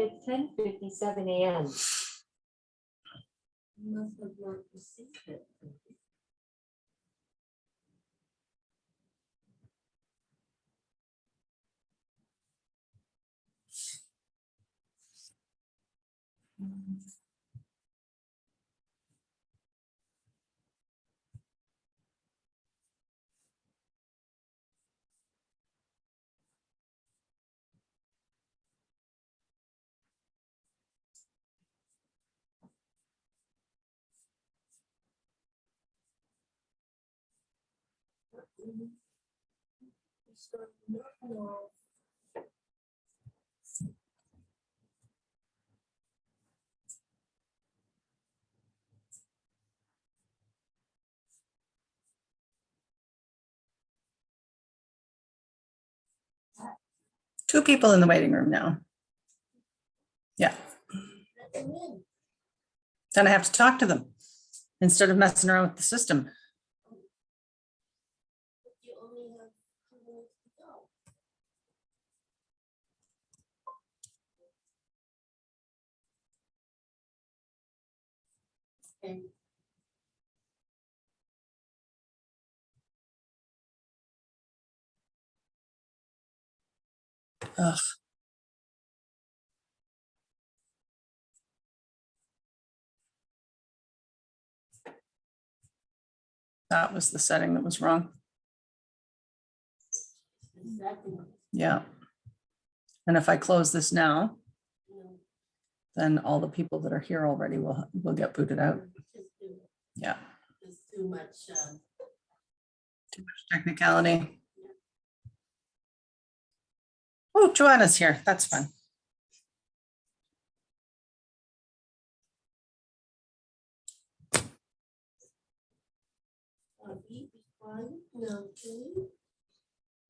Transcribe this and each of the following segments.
It's 10:57 a.m. Must have not received it. No. Two people in the waiting room now. Yeah. Then I have to talk to them instead of messing around with the system. You only have 2 minutes to go. Okay. Ugh. That was the setting that was wrong. Exactly. Yeah. And if I close this now, No, then all the people that are here already will get booted out. just do it. Yeah. There's too much. Too much technicality. Oh, Joanna's here. That's fun. Be quiet now, please.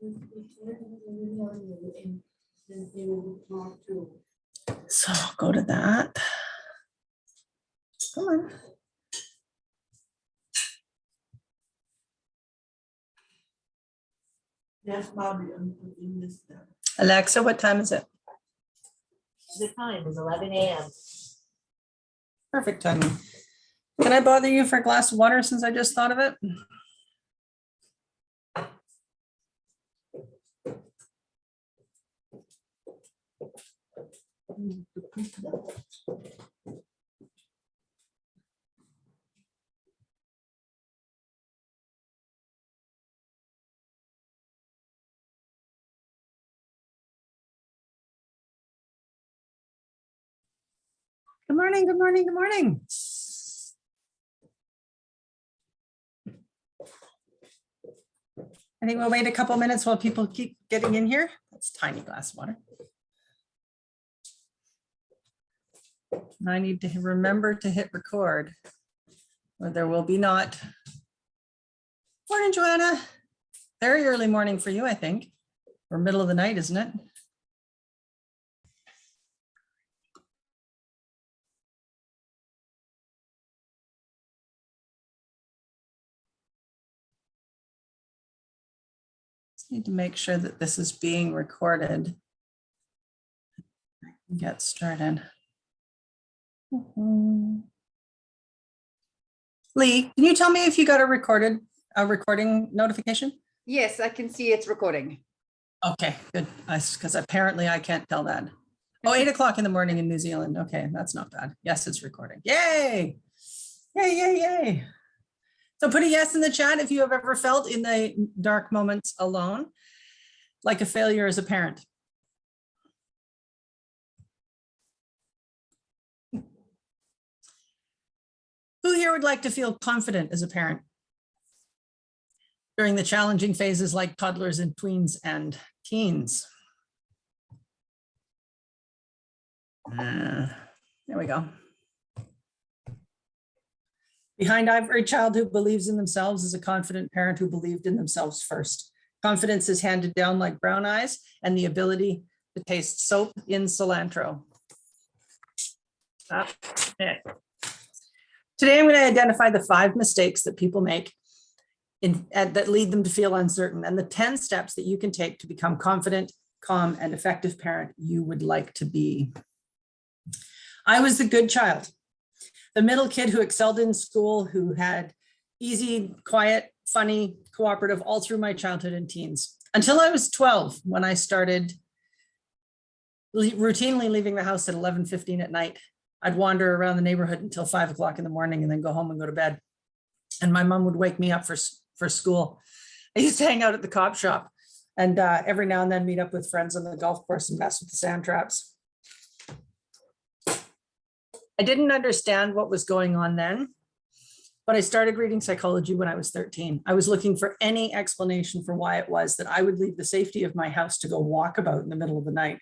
We can't have everyone on you, and then they will talk to. So I'll go to that. Come on. Yes, Bobby, I'm putting this down. Alexa, what time is it? The time is 11 a.m. Perfect timing. Can I bother you for a glass of water since I just thought of it? Good morning, good morning, good morning. I think we'll wait a couple minutes while people keep getting in here. That's a tiny glass of water. And I need to remember to hit record, or there will be not. Morning, Joanna. Very early morning for you, I think, or middle of the night, isn't it? Just need to make sure that this is being recorded. Get started. Lee, can you tell me if you got a recording notification? Yes, I can see it's recording. Okay, good. Because apparently I can't tell that. Oh, 8 o'clock in the morning in New Zealand. Okay, that's not bad. Yes, it's recording. Yay! Yay, yay, yay. So put a yes in the chat if you have ever felt in the dark moments alone, like a failure as a parent. Who here would like to feel confident as a parent during the challenging phases like toddlers and tweens and teens? There we go. Behind every child who believes in themselves is a confident parent who believed in themselves first. Confidence is handed down like brown eyes and the ability to taste soap in cilantro. Okay. Today, I'm going to identify the 5 mistakes that people make that lead them to feel uncertain, and the 10 steps that you can take to become confident, calm, and effective parent you would like to be. I was the good child, the middle kid who excelled in school, who had easy, quiet, funny, cooperative all through my childhood and teens, until I was 12, when I started routinely leaving the house at 11:15 at night. I'd wander around the neighborhood until 5 o'clock in the morning and then go home and go to bed. And my mom would wake me up for school. I used to hang out at the cop shop and every now and then meet up with friends on the golf course and mess with the sand traps. I didn't understand what was going on then, but I started reading psychology when I was 13. I was looking for any explanation for why it was that I would leave the safety of my house to go walk about in the middle of the night.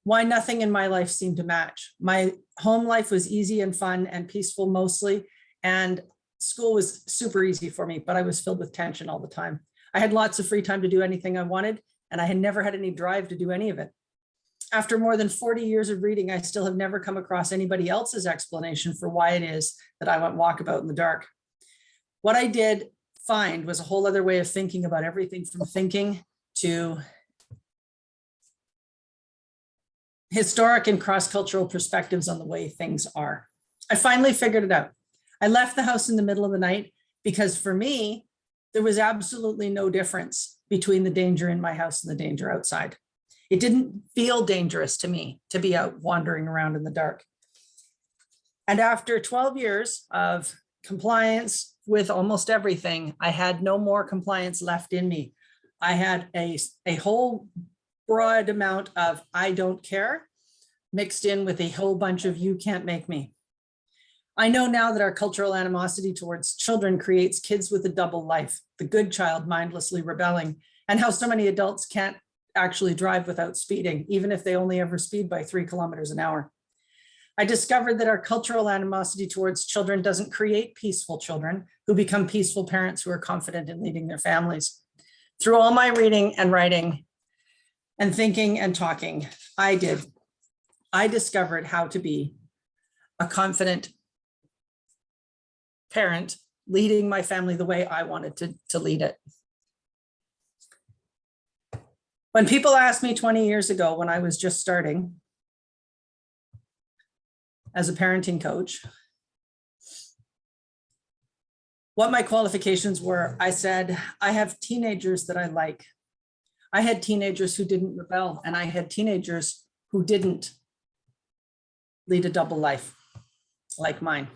Why nothing in my life seemed to match. My home life was easy and fun and peaceful mostly, and school was super easy for me, but I was filled with tension all the time. I had lots of free time to do anything I wanted, and I had never had any drive to do any of it. After more than 40 years of reading, I still have never come across anybody else's explanation for why it is that I went walkabout in the dark. What I did find was a whole other way of thinking about everything, from thinking to historic and cross-cultural perspectives on the way things are. I finally figured it out. I left the house in the middle of the night because for me, there was absolutely no difference between the danger in my house and the danger outside. It didn't feel dangerous to me to be out wandering around in the dark. And after 12 years of compliance with almost everything, I had no more compliance left in me. I had a whole broad amount of I don't care mixed in with a whole bunch of you can't make me. I know now that our cultural animosity towards children creates kids with a double life, the good child mindlessly rebelling, and how so many adults can't actually drive without speeding, even if they only ever speed by 3 kilometers an hour. I discovered that our cultural animosity towards children doesn't create peaceful children who become peaceful parents who are confident in leading their families. Through all my reading and writing and thinking and talking, I discovered how to be a confident parent leading my family the way I wanted to lead it. When people asked me 20 years ago, when I was just starting as a parenting coach, what my qualifications were, I said, I have teenagers that I like. I had teenagers who didn't rebel, and I had teenagers who didn't lead a double life like mine.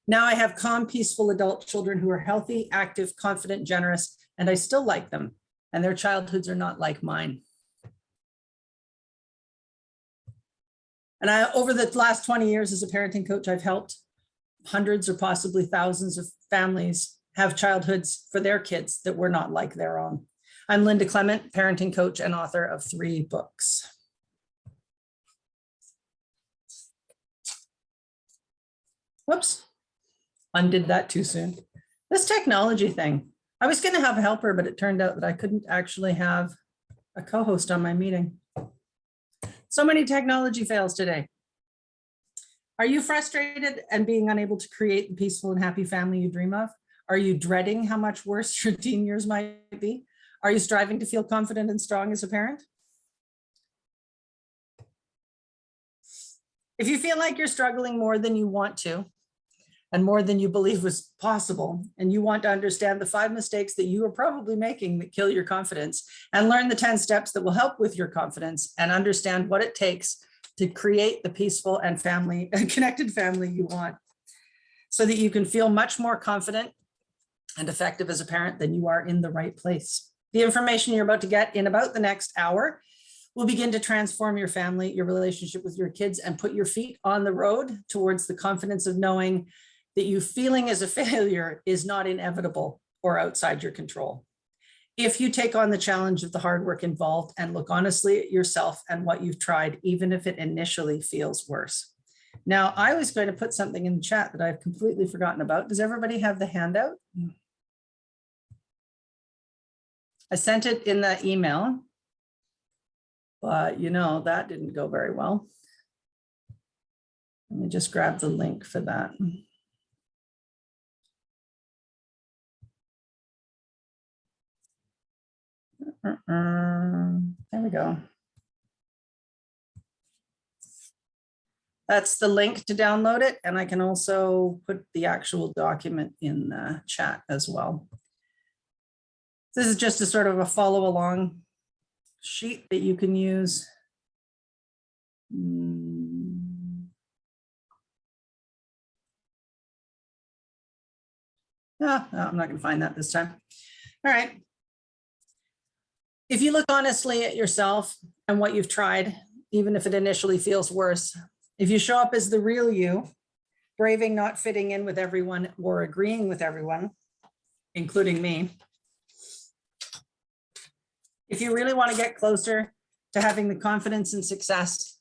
Now I have calm, peaceful adult children who are healthy, active, confident, generous, and I still like them, and their childhoods are not like mine. And over the last 20 years as a parenting coach, I've helped hundreds or possibly thousands of families have childhoods for their kids that were not like their own. I'm Linda Clement, parenting coach and author of 3 books. Whoops, undid that too soon. This technology thing, I was going to have a helper, but it turned out that I couldn't actually have a co-host on my meeting. So many technology fails today. Are you frustrated and being unable to create the peaceful and happy family you dream of? Are you dreading how much worse your teen years might be? Are you striving to feel confident and strong as a parent? If you feel like you're struggling more than you want to, and more than you believe was possible, and you want to understand the 5 mistakes that you are probably making that kill your confidence, and learn the 10 steps that will help with your confidence, and understand what it takes to create the peaceful and connected family you want, so that you can feel much more confident and effective as a parent, then you are in the right place. The information you're about to get in about the next hour will begin to transform your family, your relationship with your kids, and put your feet on the road towards the confidence of knowing that you feeling as a failure is not inevitable or outside your control. If you take on the challenge of the hard work involved and look honestly at yourself and what you've tried, even if it initially feels worse. Now, I was going to put something in the chat that I've completely forgotten about. Does everybody have the handout? I sent it in the email, but that didn't go very well. Let me just grab the link for that. There we go. That's the link to download it. And I can also put the actual document in the chat as well. This is just a sort of a follow along sheet that you can use. No, I'm not going to find that this time. All right. If you look honestly at yourself and what you've tried, even if it initially feels worse, if you show up as the real you, braving not fitting in with everyone or agreeing with everyone, including me, if you really want to get closer to having the confidence and success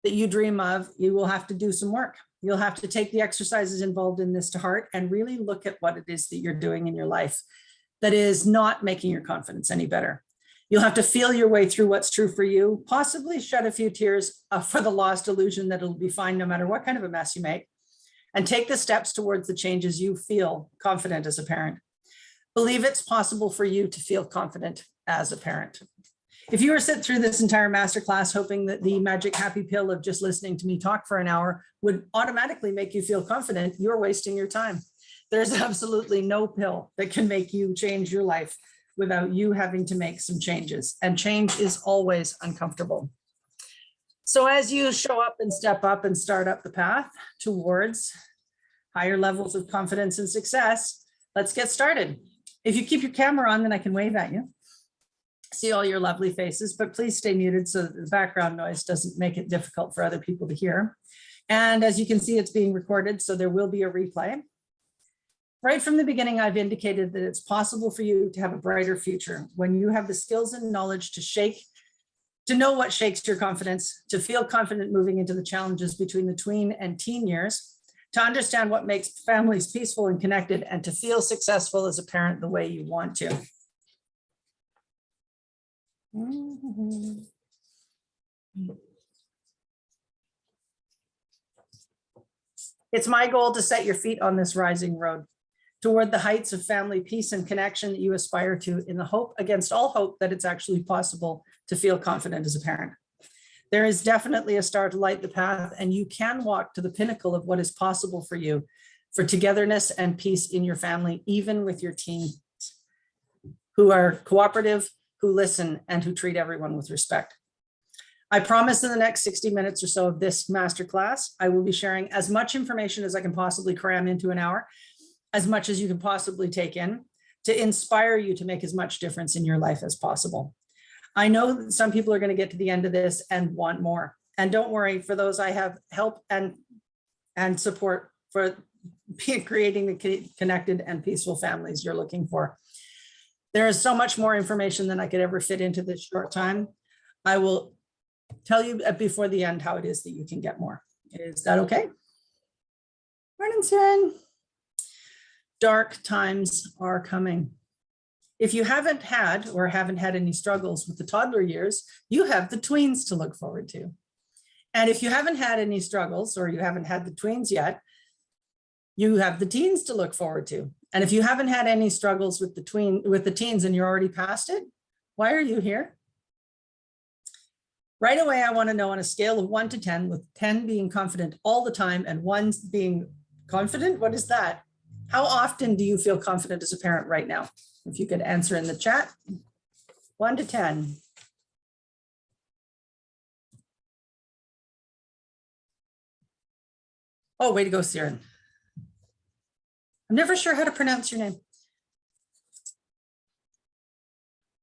that you dream of, you will have to do some work. You'll have to take the exercises involved in this to heart and really look at what it is that you're doing in your life that is not making your confidence any better. You'll have to feel your way through what's true for you, possibly shed a few tears for the lost illusion that it'll be fine no matter what kind of a mess you make, and take the steps towards the changes you feel confident as a parent. Believe it's possible for you to feel confident as a parent. If you were sit through this entire masterclass hoping that the magic happy pill of just listening to me talk for an hour would automatically make you feel confident, you're wasting your time. There's absolutely no pill that can make you change your life without you having to make some changes. And change is always uncomfortable. So as you show up and step up and start up the path towards higher levels of confidence and success, let's get started. If you keep your camera on, then I can wave at you. See all your lovely faces, but please stay muted so that the background noise doesn't make it difficult for other people to hear. And as you can see, it's being recorded, so there will be a replay. Right from the beginning, I've indicated that it's possible for you to have a brighter future when you have the skills and knowledge to know what shakes your confidence, to feel confident moving into the challenges between the tween and teen years, to understand what makes families peaceful and connected, and to feel successful as a parent the way you want to. It's my goal to set your feet on this rising road toward the heights of family peace and connection that you aspire to, in the hope against all hope that it's actually possible to feel confident as a parent. There is definitely a star to light the path, and you can walk to the pinnacle of what is possible for you, for togetherness and peace in your family, even with your teens who are cooperative, who listen, and who treat everyone with respect. I promise in the next 60 minutes or so of this masterclass, I will be sharing as much information as I can possibly cram into an hour, as much as you can possibly take in, to inspire you to make as much difference in your life as possible. I know that some people are going to get to the end of this and want more. And don't worry, for those I have help and support for creating the connected and peaceful families you're looking for. There is so much more information than I could ever fit into this short time. I will tell you before the end how it is that you can get more. Is that okay? Morning, Siren. Dark times are coming. If you haven't had any struggles with the toddler years, you have the tweens to look forward to. And if you haven't had any struggles, or you haven't had the tweens yet, you have the teens to look forward to. And if you haven't had any struggles with the teens and you're already past it, why are you here? Right away, I want to know on a scale of 1 to 10, with 10 being confident all the time and 1 being confident, what is that? How often do you feel confident as a parent right now? If you could answer in the chat, 1 to 10. Oh, way to go, Siren. I'm never sure how to pronounce your name.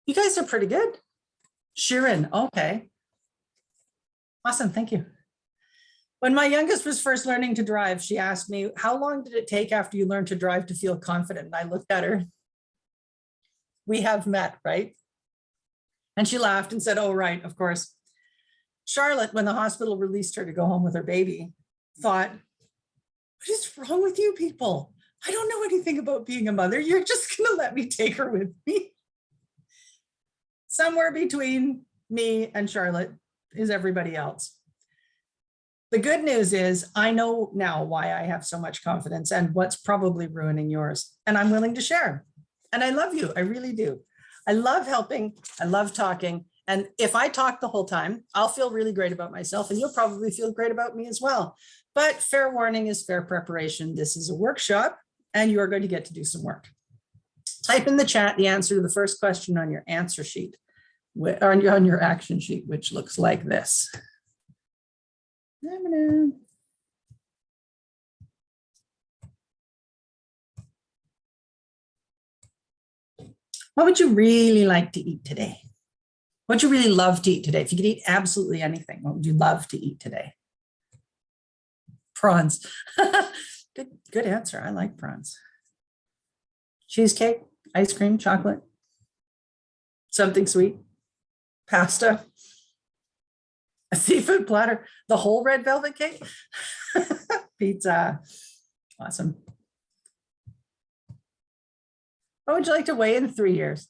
You guys are pretty good. Shirin, okay. Awesome, thank you. When my youngest was first learning to drive, she asked me, how long did it take after you learned to drive to feel confident? And I looked at her. We have met, right? And she laughed and said, oh, right, of course. Charlotte, when the hospital released her to go home with her baby, thought, what is wrong with you people? I don't know anything about being a mother. You're just gonna let me take her with me. Somewhere between me and Charlotte is everybody else. The good news is I know now why I have so much confidence and what's probably ruining yours. And I'm willing to share. And I love you, I really do. I love helping, I love talking, And if I talk the whole time, I'll feel really great about myself and you'll probably feel great about me as well. But fair warning is fair preparation. This is a workshop and you are going to get to do some work. Type in the chat the answer to the first question on your answer sheet, on your action sheet, which looks like this. What would you really like to eat today? What would you really love to eat today? If you could eat absolutely anything, what would you love to eat today? Prawns. Good answer. I like prawns. Cheesecake, ice cream, chocolate, something sweet, pasta, a seafood platter, the whole red velvet cake, pizza. Awesome. What would you like to weigh in 3 years?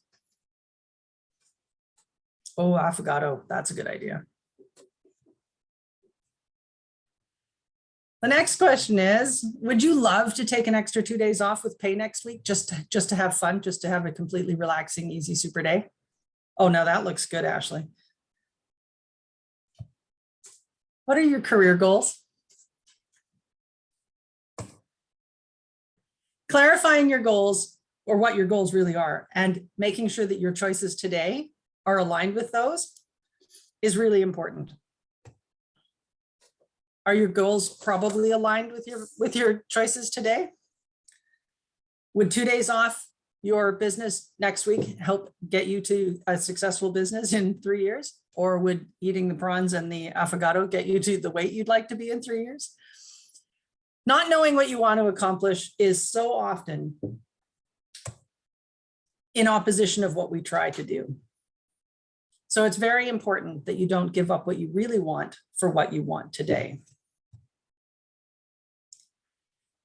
Oh, affogato. That's a good idea. The next question is, would you love to take an extra 2 days off with pay next week just to have fun, just to have a completely relaxing, easy, super day? Oh, no, that looks good, Ashley. What are your career goals? Clarifying your goals or what your goals really are and making sure that your choices today are aligned with those is really important. Are your goals probably aligned with your choices today? Would 2 days off your business next week help get you to a successful business in 3 years? Or would eating the prawns and the affogato get you to the weight you'd like to be in 3 years? Not knowing what you want to accomplish is so often in opposition of what we try to do. So it's very important that you don't give up what you really want for what you want today.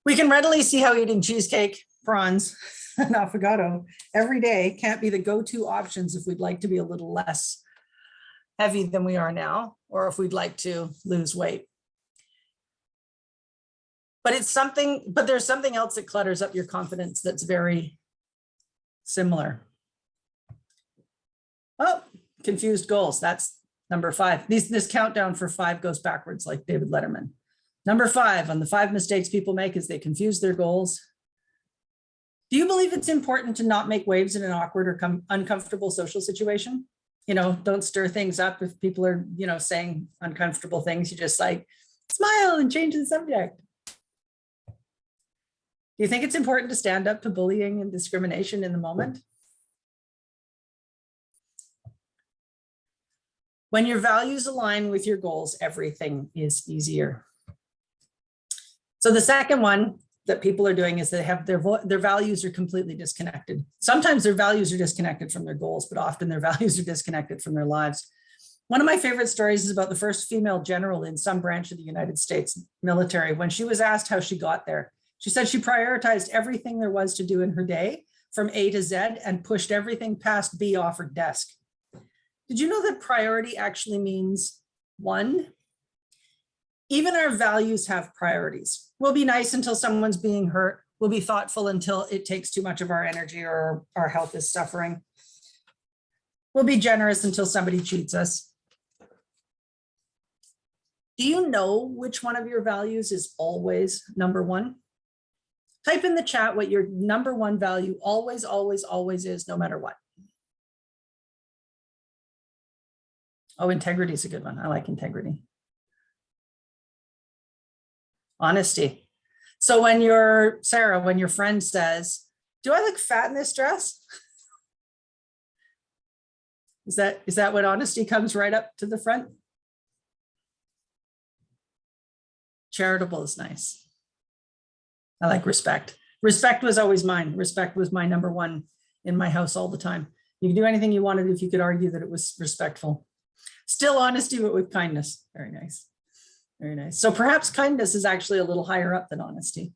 We can readily see how eating cheesecake, prawns, and affogato every day can't be the go-to options if we'd like to be a little less heavy than we are now, or if we'd like to lose weight. But there's something else that clutters up your confidence that's very similar. Oh, confused goals. That's number 5. This countdown for 5 goes backwards like David Letterman. Number 5 on the 5 mistakes people make is they confuse their goals. Do you believe it's important to not make waves in an awkward or uncomfortable social situation? You know, don't stir things up if people are, saying uncomfortable things. You just like smile and change the subject. Do you think it's important to stand up to bullying and discrimination in the moment? When your values align with your goals, everything is easier. So the second one that people are doing is they have their values are completely disconnected. Sometimes their values are disconnected from their goals, but often their values are disconnected from their lives. One of my favorite stories is about the first female general in some branch of the United States military. When she was asked how she got there, she said she prioritized everything there was to do in her day from A to Z and pushed everything past B off her desk. Did you know that priority actually means 1? Even our values have priorities. We'll be nice until someone's being hurt. We'll be thoughtful until it takes too much of our energy or our health is suffering. We'll be generous until somebody cheats us. Do you know which one of your values is always number 1? Type in the chat what your number 1 value always, always, always is, no matter what. Oh, integrity is a good one. I like integrity. Honesty. So when Sarah, when your friend says, do I look fat in this dress? Is that when honesty comes right up to the front? Charitable is nice. I like respect. Respect was always mine. Respect was my number 1 in my house all the time. You could do anything you wanted if you could argue that it was respectful. Still honesty, but with kindness. Very nice. Very nice. So perhaps kindness is actually a little higher up than honesty.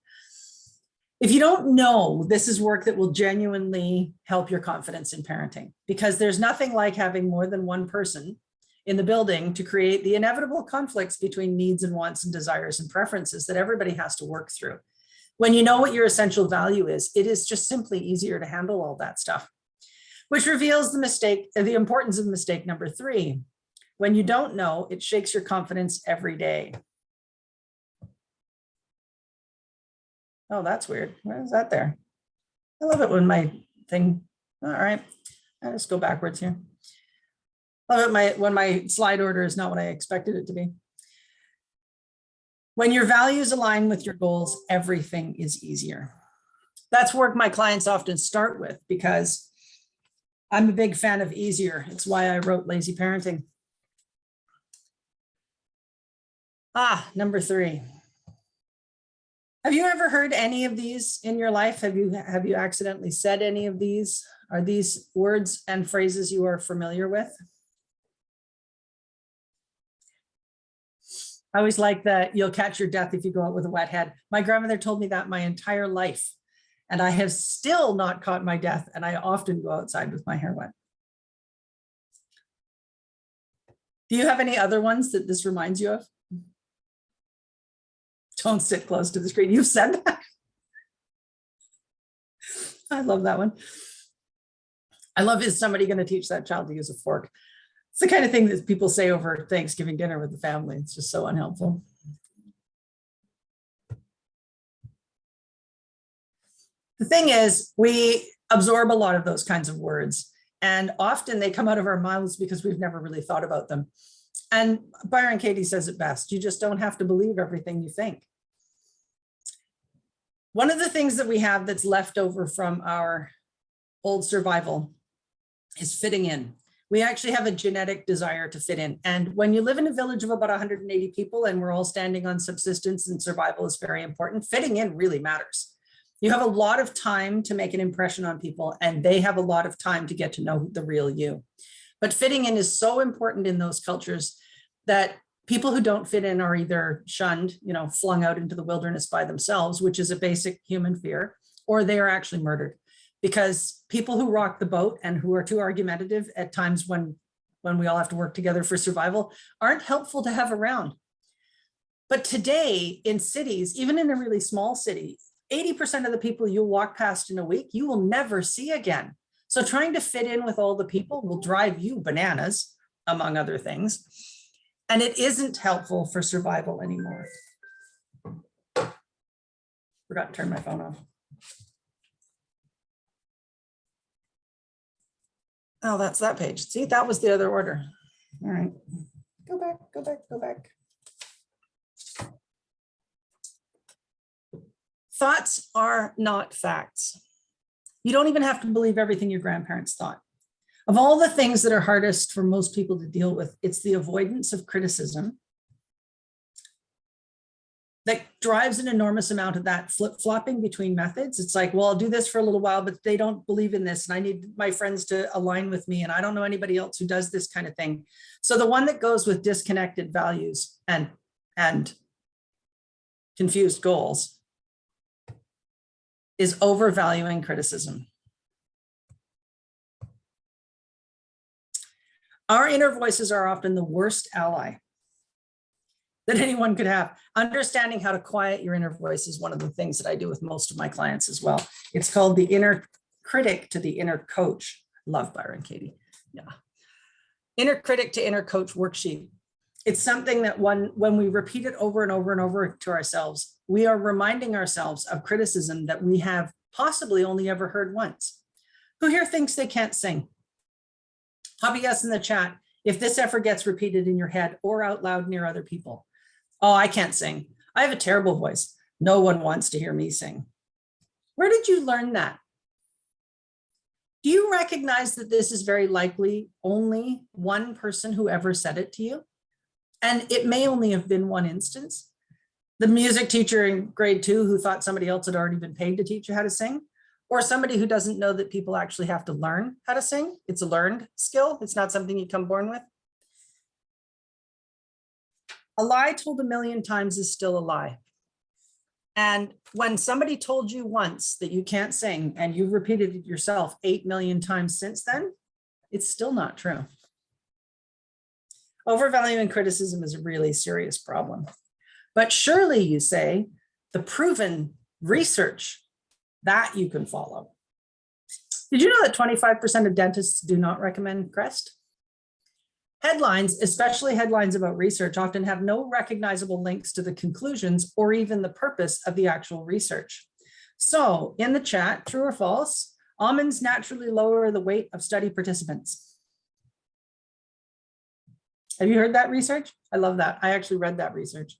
If you don't know, this is work that will genuinely help your confidence in parenting, because there's nothing like having more than one person in the building to create the inevitable conflicts between needs and wants and desires and preferences that everybody has to work through. When you know what your essential value is, it is just simply easier to handle all that stuff. which reveals the importance of mistake number 3. When you don't know, it shakes your confidence every day. Oh, that's weird. Where is that there? I love it when my thing, all right. I'll just go backwards here. Love it when my slide order is not what I expected it to be. When your values align with your goals, everything is easier. That's work my clients often start with because I'm a big fan of easier. It's why I wrote Lazy Parenting. Number 3. Have you ever heard any of these in your life? Have you accidentally said any of these? Are these words and phrases you are familiar with? I always like that you'll catch your death if you go out with a wet head. My grandmother told me that my entire life, and I have still not caught my death, and I often go outside with my hair wet. Do you have any other ones that this reminds you of? Don't sit close to the screen. You've said that. I love that one. I love, is somebody going to teach that child to use a fork? It's the kind of thing that people say over Thanksgiving dinner with the family. It's just so unhelpful. The thing is, we absorb a lot of those kinds of words, and often they come out of our mouths because we've never really thought about them. And Byron Katie says it best, you just don't have to believe everything you think. One of the things that we have that's left over from our old survival is fitting in. We actually have a genetic desire to fit in. And when you live in a village of about 180 people and we're all standing on subsistence and survival is very important, fitting in really matters. You have a lot of time to make an impression on people, and they have a lot of time to get to know the real you. But fitting in is so important in those cultures that people who don't fit in are either shunned, flung out into the wilderness by themselves, which is a basic human fear, or they are actually murdered. Because people who rock the boat and who are too argumentative at times when we all have to work together for survival aren't helpful to have around. But today in cities, even in a really small city, 80% of the people you walk past in a week, you will never see again. So trying to fit in with all the people will drive you bananas, among other things. And it isn't helpful for survival anymore. Forgot to turn my phone off. Oh, that's that page. See, that was the other order. All right. Go back, go back, go back. Thoughts are not facts. You don't even have to believe everything your grandparents thought. Of all the things that are hardest for most people to deal with, it's the avoidance of criticism that drives an enormous amount of that flip-flopping between methods. It's like, well, I'll do this for a little while, but they don't believe in this, and I need my friends to align with me, and I don't know anybody else who does this kind of thing. So the one that goes with disconnected values and confused goals is overvaluing criticism. Our inner voices are often the worst ally that anyone could have. Understanding how to quiet your inner voice is one of the things that I do with most of my clients as well. It's called the inner critic to the inner coach. Love Byron Katie. Yeah. Inner critic to inner coach worksheet. It's something that when we repeat it over and over and over to ourselves, we are reminding ourselves of criticism that we have possibly only ever heard once. Who here thinks they can't sing? Pop a yes in the chat if this ever gets repeated in your head or out loud near other people. Oh, I can't sing. I have a terrible voice. No one wants to hear me sing. Where did you learn that? Do you recognize that this is very likely only one person who ever said it to you? And it may only have been one instance. The music teacher in grade 2 who thought somebody else had already been paid to teach you how to sing, or somebody who doesn't know that people actually have to learn how to sing. It's a learned skill. It's not something you come born with. A lie told 1,000,000 times is still a lie. And when somebody told you once that you can't sing and you've repeated it yourself 8 million times since then, it's still not true. Overvaluing criticism is a really serious problem. But surely, you say, the proven research that you can follow. Did you know that 25% of dentists do not recommend Crest? Headlines, especially headlines about research, often have no recognizable links to the conclusions or even the purpose of the actual research. So in the chat, true or false, almonds naturally lower the weight of study participants. Have you heard that research? I love that. I actually read that research.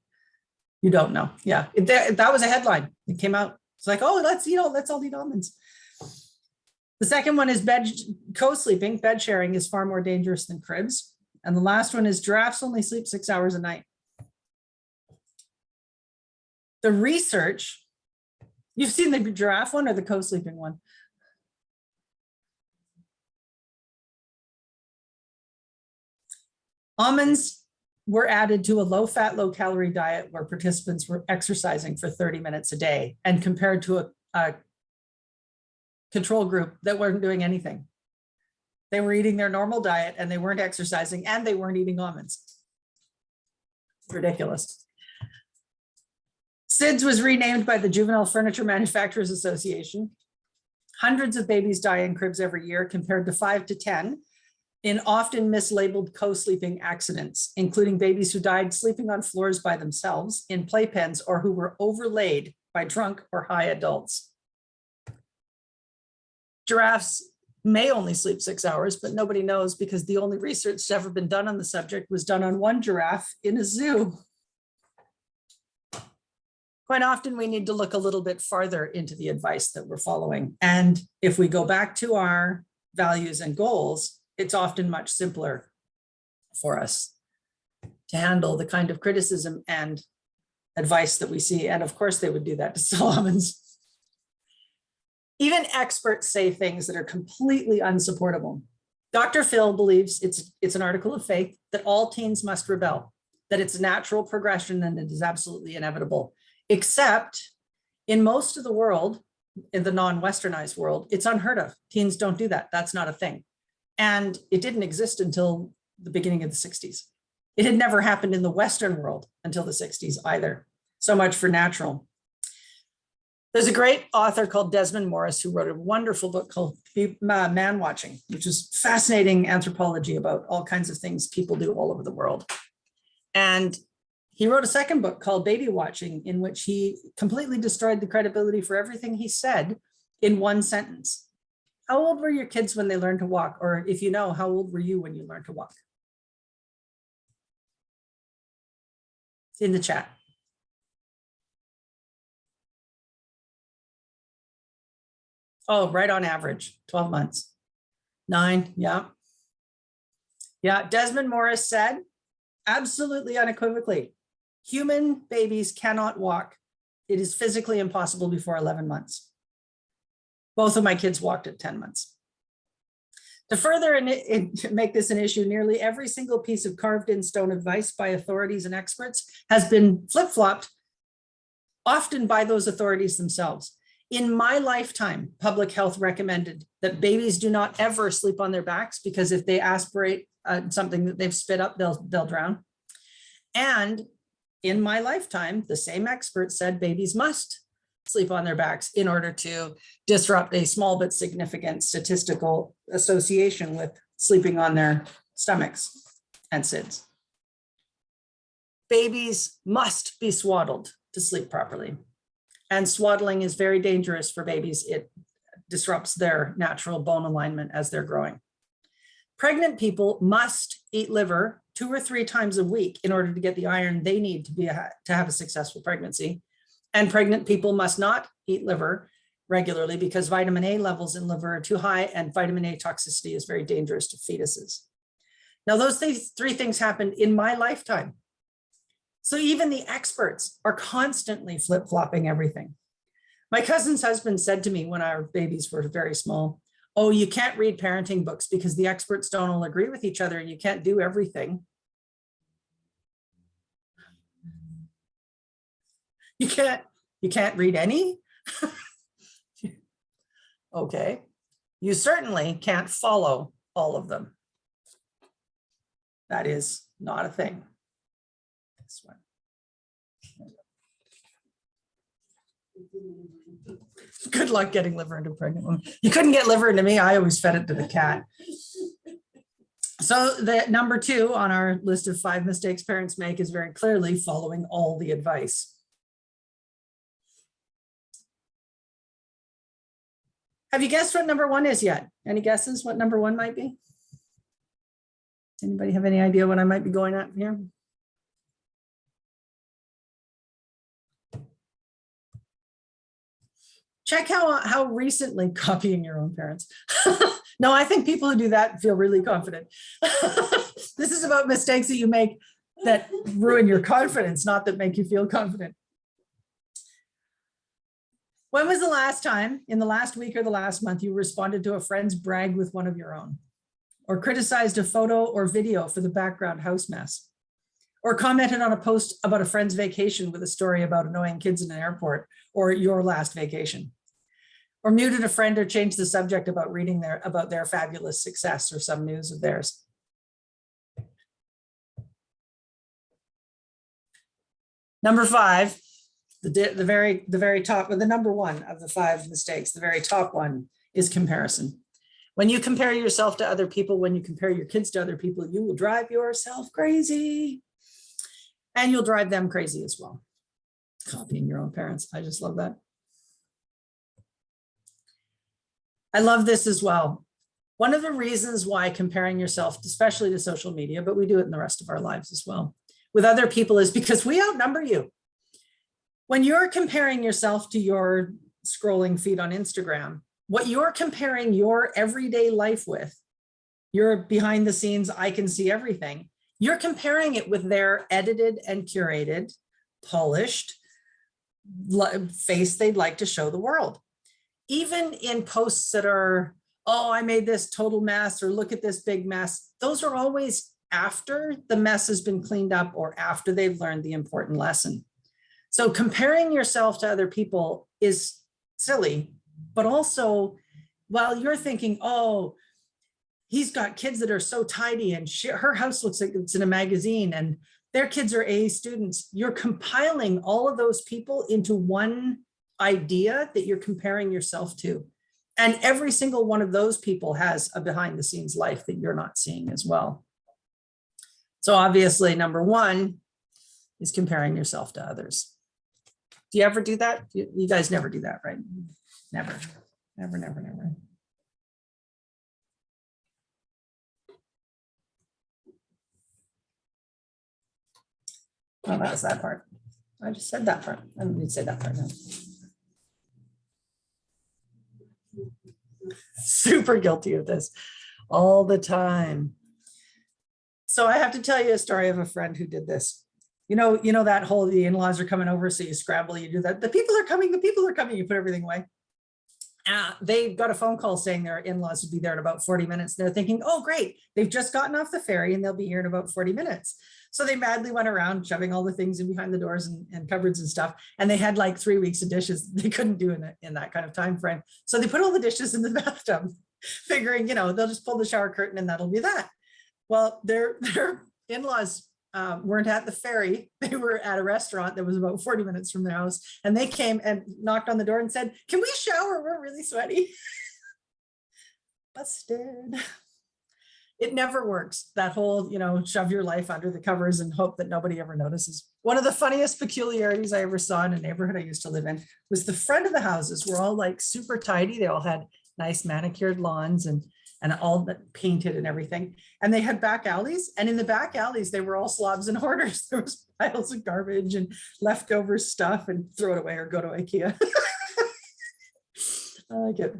You don't know. Yeah, that was a headline. It came out. It's like, oh, let's all eat almonds. The second one is co-sleeping. Bed sharing is far more dangerous than cribs. And the last one is giraffes only sleep 6 hours a night. The research, you've seen the giraffe one or the co-sleeping one? Almonds were added to a low-fat, low-calorie diet where participants were exercising for 30 minutes a day and compared to a control group that weren't doing anything. They were eating their normal diet and they weren't exercising and they weren't eating almonds. Ridiculous. SIDS was renamed by the Juvenile Furniture Manufacturers Association. Hundreds of babies die in cribs every year compared to 5 to 10 in often mislabeled co-sleeping accidents, including babies who died sleeping on floors by themselves in playpens or who were overlaid by drunk or high adults. Giraffes may only sleep 6 hours, but nobody knows because the only research that's ever been done on the subject was done on one giraffe in a zoo. Quite often we need to look a little bit farther into the advice that we're following. And if we go back to our values and goals, it's often much simpler for us to handle the kind of criticism and advice that we see. And of course they would do that to sell almonds. Even experts say things that are completely unsupportable. Dr. Phil believes it's an article of faith that all teens must rebel, that it's a natural progression and it is absolutely inevitable, except in most of the world, in the non-Westernized world, it's unheard of. Teens don't do that. That's not a thing. And it didn't exist until the beginning of the 60s. It had never happened in the Western world until the 60s either. So much for natural. There's a great author called Desmond Morris who wrote a wonderful book called Man Watching, which is fascinating anthropology about all kinds of things people do all over the world. And he wrote a second book called Baby Watching, in which he completely destroyed the credibility for everything he said in one sentence. How old were your kids when they learned to walk? Or if you know, how old were you when you learned to walk? It's in the chat. Oh, right on average, 12 months. 9, yeah. Yeah, Desmond Morris said, absolutely unequivocally, human babies cannot walk. It is physically impossible before 11 months. Both of my kids walked at 10 months. To further make this an issue, nearly every single piece of carved in stone advice by authorities and experts has been flip-flopped, often by those authorities themselves. In my lifetime, public health recommended that babies do not ever sleep on their backs because if they aspirate something that they've spit up, they'll drown. And in my lifetime, the same expert said babies must sleep on their backs in order to disrupt a small but significant statistical association with sleeping on their stomachs and SIDS. Babies must be swaddled to sleep properly. And swaddling is very dangerous for babies. It disrupts their natural bone alignment as they're growing. Pregnant people must eat liver 2 or 3 times a week in order to get the iron they need to have a successful pregnancy. And pregnant people must not eat liver regularly because vitamin A levels in liver are too high and vitamin A toxicity is very dangerous to fetuses. Now, those 3 things happened in my lifetime. So even the experts are constantly flip-flopping everything. My cousin's husband said to me when our babies were very small, oh, you can't read parenting books because the experts don't all agree with each other and you can't do everything. You can't read any? Okay. You certainly can't follow all of them. That is not a thing. This one. Good luck getting liver into a pregnant woman. You couldn't get liver into me. I always fed it to the cat. So the number 2 on our list of 5 mistakes parents make is very clearly following all the advice. Have you guessed what number 1 is yet? Any guesses what number 1 might be? Anybody have any idea what I might be going at here? Check how recently copying your own parents. No, I think people who do that feel really confident. This is about mistakes that you make that ruin your confidence, not that make you feel confident. When was the last time in the last week or the last month you responded to a friend's brag with one of your own? Or criticized a photo or video for the background house mess? Or commented on a post about a friend's vacation with a story about annoying kids in an airport or your last vacation? Or muted a friend or changed the subject about reading about their fabulous success or some news of theirs? Number 5, the very top, the number 1 of the 5 mistakes, the very top one is comparison. When you compare yourself to other people, when you compare your kids to other people, you will drive yourself crazy. And you'll drive them crazy as well. Copying your own parents. I just love that. I love this as well. One of the reasons why comparing yourself, especially to social media, but we do it in the rest of our lives as well, with other people is because we outnumber you. When you're comparing yourself to your scrolling feed on Instagram, what you're comparing your everyday life with, your behind the scenes, I can see everything, you're comparing it with their edited and curated, polished face they'd like to show the world. Even in posts that are, oh, I made this total mess, or look at this big mess, those are always after the mess has been cleaned up or after they've learned the important lesson. So comparing yourself to other people is silly, but also while you're thinking, oh, he's got kids that are so tidy and her house looks like it's in a magazine and their kids are A students, you're compiling all of those people into one idea that you're comparing yourself to. And every single one of those people has a behind the scenes life that you're not seeing as well. So obviously, number 1 is comparing yourself to others. Do you ever do that? You guys never do that, right? Never, never, never, never. Oh, that was that part. I just said that part. I didn't say that part now. Super guilty of this all the time. So I have to tell you a story of a friend who did this. You know that whole, the in-laws are coming over, so you scramble, you do that. The people are coming, you put everything away. They got a phone call saying their in-laws would be there in about 40 minutes. They're thinking, oh, great. They've just gotten off the ferry and they'll be here in about 40 minutes. So they madly went around shoving all the things in behind the doors and cupboards and stuff. And they had like 3 weeks of dishes they couldn't do in that kind of time frame. So they put all the dishes in the bathtub, figuring, they'll just pull the shower curtain and that'll be that. Well, their in-laws weren't at the ferry. They were at a restaurant that was about 40 minutes from their house. And they came and knocked on the door and said, can we shower? We're really sweaty. Busted. It never works. That whole, shove your life under the covers and hope that nobody ever notices. One of the funniest peculiarities I ever saw in a neighborhood I used to live in was the front of the houses were all like super tidy. They all had nice manicured lawns and all that painted and everything. And they had back alleys. And in the back alleys, they were all slobs and hoarders. There was piles of garbage and leftover stuff and throw it away or go to IKEA. I like it.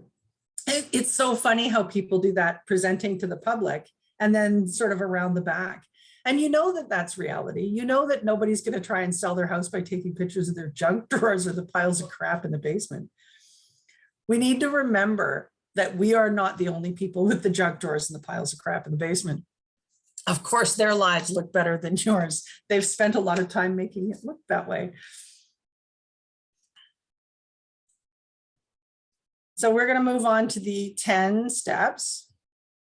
It's so funny how people do that, presenting to the public and then sort of around the back. And that that's reality. That nobody's going to try and sell their house by taking pictures of their junk drawers or the piles of crap in the basement. We need to remember that we are not the only people with the junk drawers and the piles of crap in the basement. Of course, their lives look better than yours. They've spent a lot of time making it look that way. So we're going to move on to the 10 steps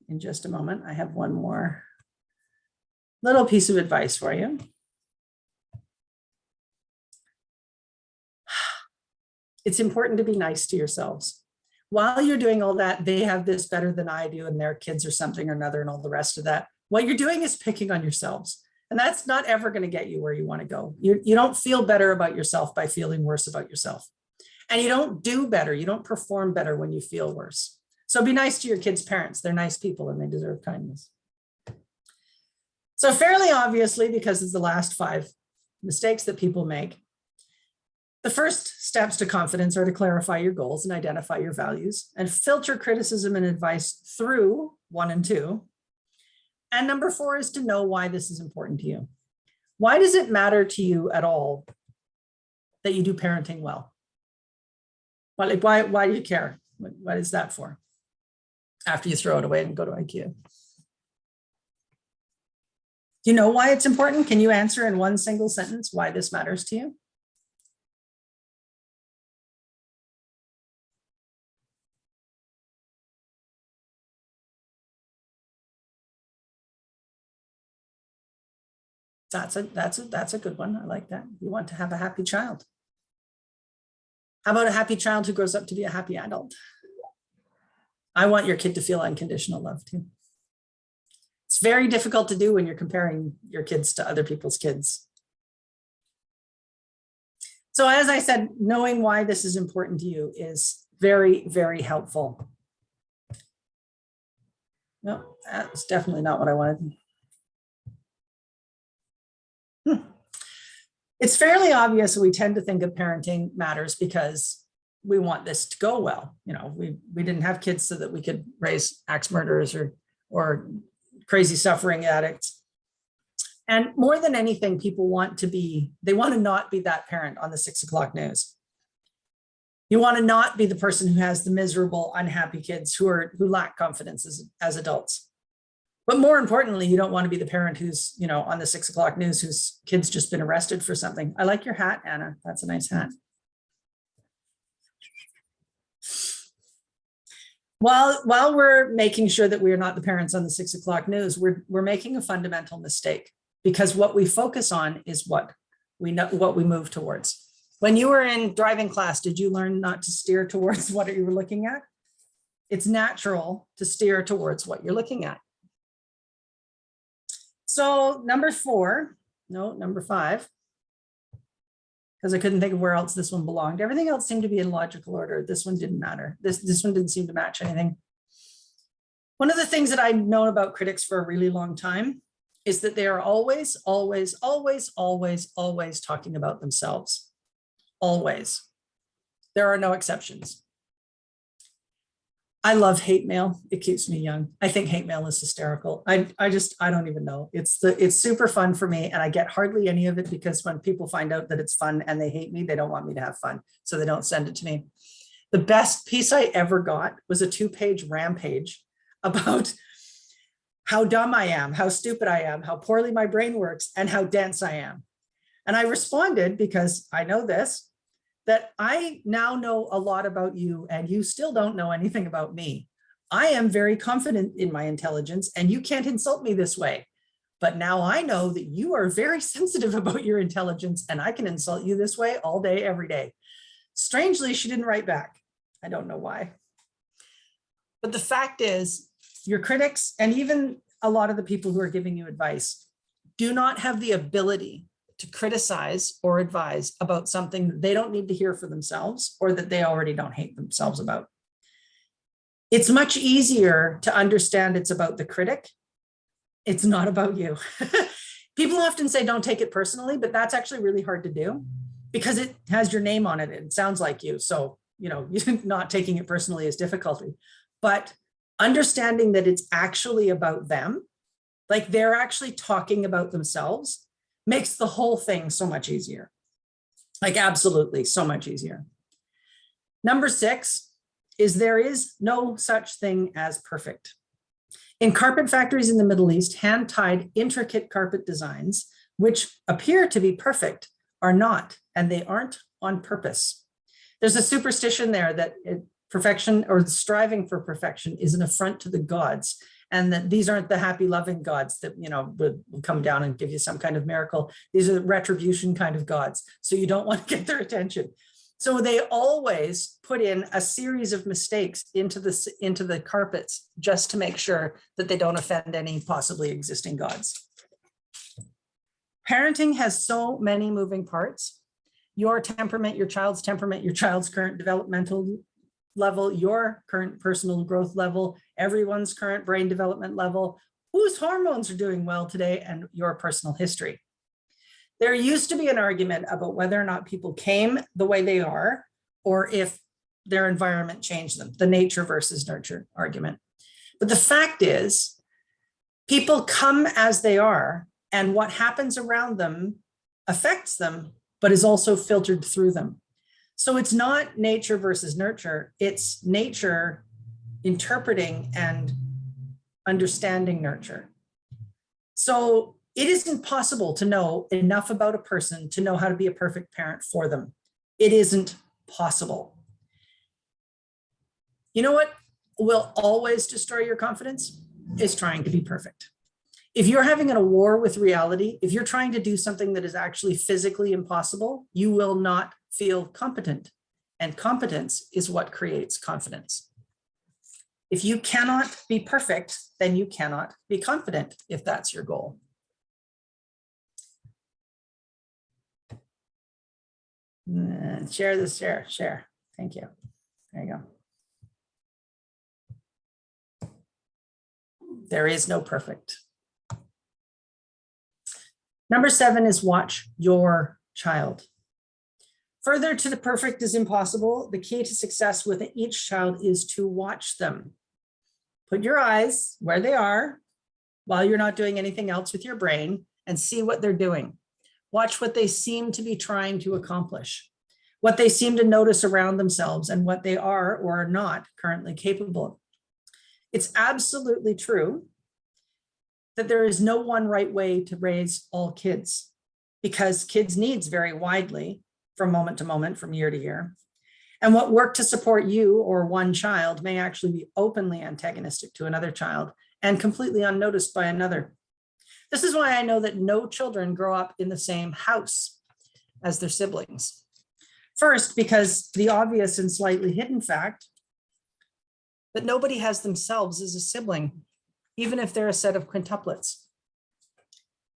in just a moment. I have one more little piece of advice for you. It's important to be nice to yourselves. While you're doing all that, they have this better than I do, and their kids or something or another, and all the rest of that. What you're doing is picking on yourselves. And that's not ever going to get you where you want to go. You don't feel better about yourself by feeling worse about yourself. And you don't do better. You don't perform better when you feel worse. So be nice to your kids' parents. They're nice people and they deserve kindness. So fairly obviously, because it's the last 5 mistakes that people make, the first steps to confidence are to clarify your goals and identify your values and filter criticism and advice through 1 and 2. And number 4 is to know why this is important to you. Why does it matter to you at all that you do parenting well? Well, like why do you care? What is that for? After you throw it away and go to IKEA. Do you know why it's important? Can you answer in one single sentence why this matters to you? That's a good one. I like that. You want to have a happy child. How about a happy child who grows up to be a happy adult? I want your kid to feel unconditional love too. It's very difficult to do when you're comparing your kids to other people's kids. So as I said, knowing why this is important to you is very, very helpful. No, that's definitely not what I wanted. It's fairly obvious we tend to think of parenting matters because we want this to go well. You know, we didn't have kids so that we could raise axe murderers or crazy suffering addicts. And more than anything, people want to not be that parent on the 6 o'clock news. You want to not be the person who has the miserable, unhappy kids who lack confidence as adults. But more importantly, you don't want to be the parent who's, on the 6 o'clock news, whose kid's just been arrested for something. I like your hat, Anna. That's a nice hat. While we're making sure that we are not the parents on the 6 o'clock news, we're making a fundamental mistake, because what we focus on is what we move towards. When you were in driving class, did you learn not to steer towards what you were looking at? It's natural to steer towards what you're looking at. So number 5, because I couldn't think of where else this one belonged. Everything else seemed to be in logical order. This one didn't matter. This one didn't seem to match anything. One of the things that I've known about critics for a really long time is that they are always, always, always, always, always talking about themselves. Always. There are no exceptions. I love hate mail. It keeps me young. I think hate mail is hysterical. I don't even know. It's super fun for me, and I get hardly any of it because when people find out that it's fun and they hate me, they don't want me to have fun, so they don't send it to me. The best piece I ever got was a 2-page rampage about how dumb I am, how stupid I am, how poorly my brain works, and how dense I am. And I responded, because I know this, that I now know a lot about you and you still don't know anything about me. I am very confident in my intelligence and you can't insult me this way. But now I know that you are very sensitive about your intelligence and I can insult you this way all day, every day. Strangely, she didn't write back. I don't know why. But the fact is, your critics and even a lot of the people who are giving you advice do not have the ability to criticize or advise about something that they don't need to hear for themselves or that they already don't hate themselves about. It's much easier to understand it's about the critic. It's not about you. People often say, don't take it personally, but that's actually really hard to do because it has your name on it. It sounds like you. So, not taking it personally is difficulty, but understanding that it's actually about them, like they're actually talking about themselves, makes the whole thing so much easier. Like absolutely so much easier. Number 6 is there is no such thing as perfect. In carpet factories in the Middle East, hand-tied intricate carpet designs, which appear to be perfect, are not, and they aren't on purpose. There's a superstition there that perfection or striving for perfection is an affront to the gods, and that these aren't the happy, loving gods that, will come down and give you some kind of miracle. These are retribution kind of gods. So you don't want to get their attention. So they always put in a series of mistakes into the carpets just to make sure that they don't offend any possibly existing gods. Parenting has so many moving parts. Your temperament, your child's current developmental level, your current personal growth level, everyone's current brain development level, whose hormones are doing well today, and your personal history. There used to be an argument about whether or not people came the way they are, or if their environment changed them, the nature versus nurture argument. But the fact is, people come as they are, and what happens around them affects them, but is also filtered through them. So it's not nature versus nurture, it's nature interpreting and understanding nurture. So it isn't possible to know enough about a person to know how to be a perfect parent for them. It isn't possible. You know what will always destroy your confidence? Is trying to be perfect. If you're having a war with reality, if you're trying to do something that is actually physically impossible, you will not feel competent. And competence is what creates confidence. If you cannot be perfect, then you cannot be confident if that's your goal. Share this, share. Thank you. There you go. There is no perfect. Number 7 is watch your child. Further to the perfect is impossible. The key to success with each child is to watch them. Put your eyes where they are while you're not doing anything else with your brain and see what they're doing. Watch what they seem to be trying to accomplish, what they seem to notice around themselves, and what they are or are not currently capable of. It's absolutely true that there is no one right way to raise all kids, because kids' needs vary widely from moment to moment, from year to year. And what worked to support you or one child may actually be openly antagonistic to another child and completely unnoticed by another. This is why I know that no children grow up in the same house as their siblings. First, because the obvious and slightly hidden fact that nobody has themselves as a sibling, even if they're a set of quintuplets.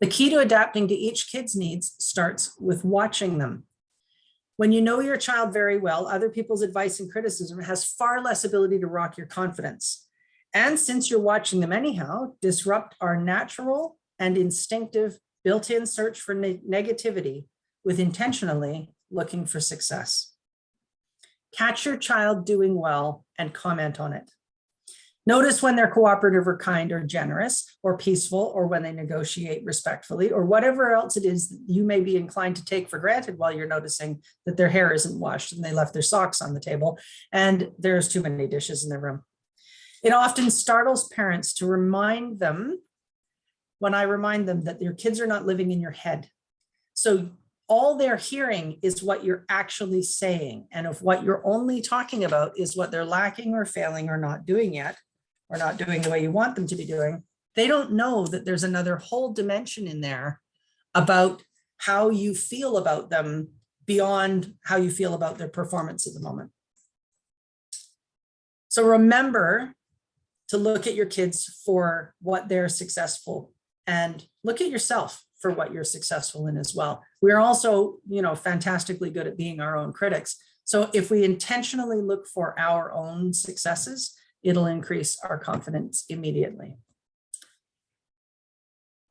The key to adapting to each kid's needs starts with watching them. When you know your child very well, other people's advice and criticism has far less ability to rock your confidence. And since you're watching them anyhow, disrupt our natural and instinctive built-in search for negativity with intentionally looking for success. Catch your child doing well and comment on it. Notice when they're cooperative or kind or generous or peaceful, or when they negotiate respectfully, or whatever else it is that you may be inclined to take for granted while you're noticing that their hair isn't washed and they left their socks on the table and there's too many dishes in their room. It often startles parents to remind them, when I remind them, that their kids are not living in your head. So all they're hearing is what you're actually saying. And if what you're only talking about is what they're lacking or failing or not doing yet, or not doing the way you want them to be doing, they don't know that there's another whole dimension in there about how you feel about them beyond how you feel about their performance at the moment. So remember to look at your kids for what they're successful, and look at yourself for what you're successful in as well. We're also, fantastically good at being our own critics. So if we intentionally look for our own successes, it'll increase our confidence immediately.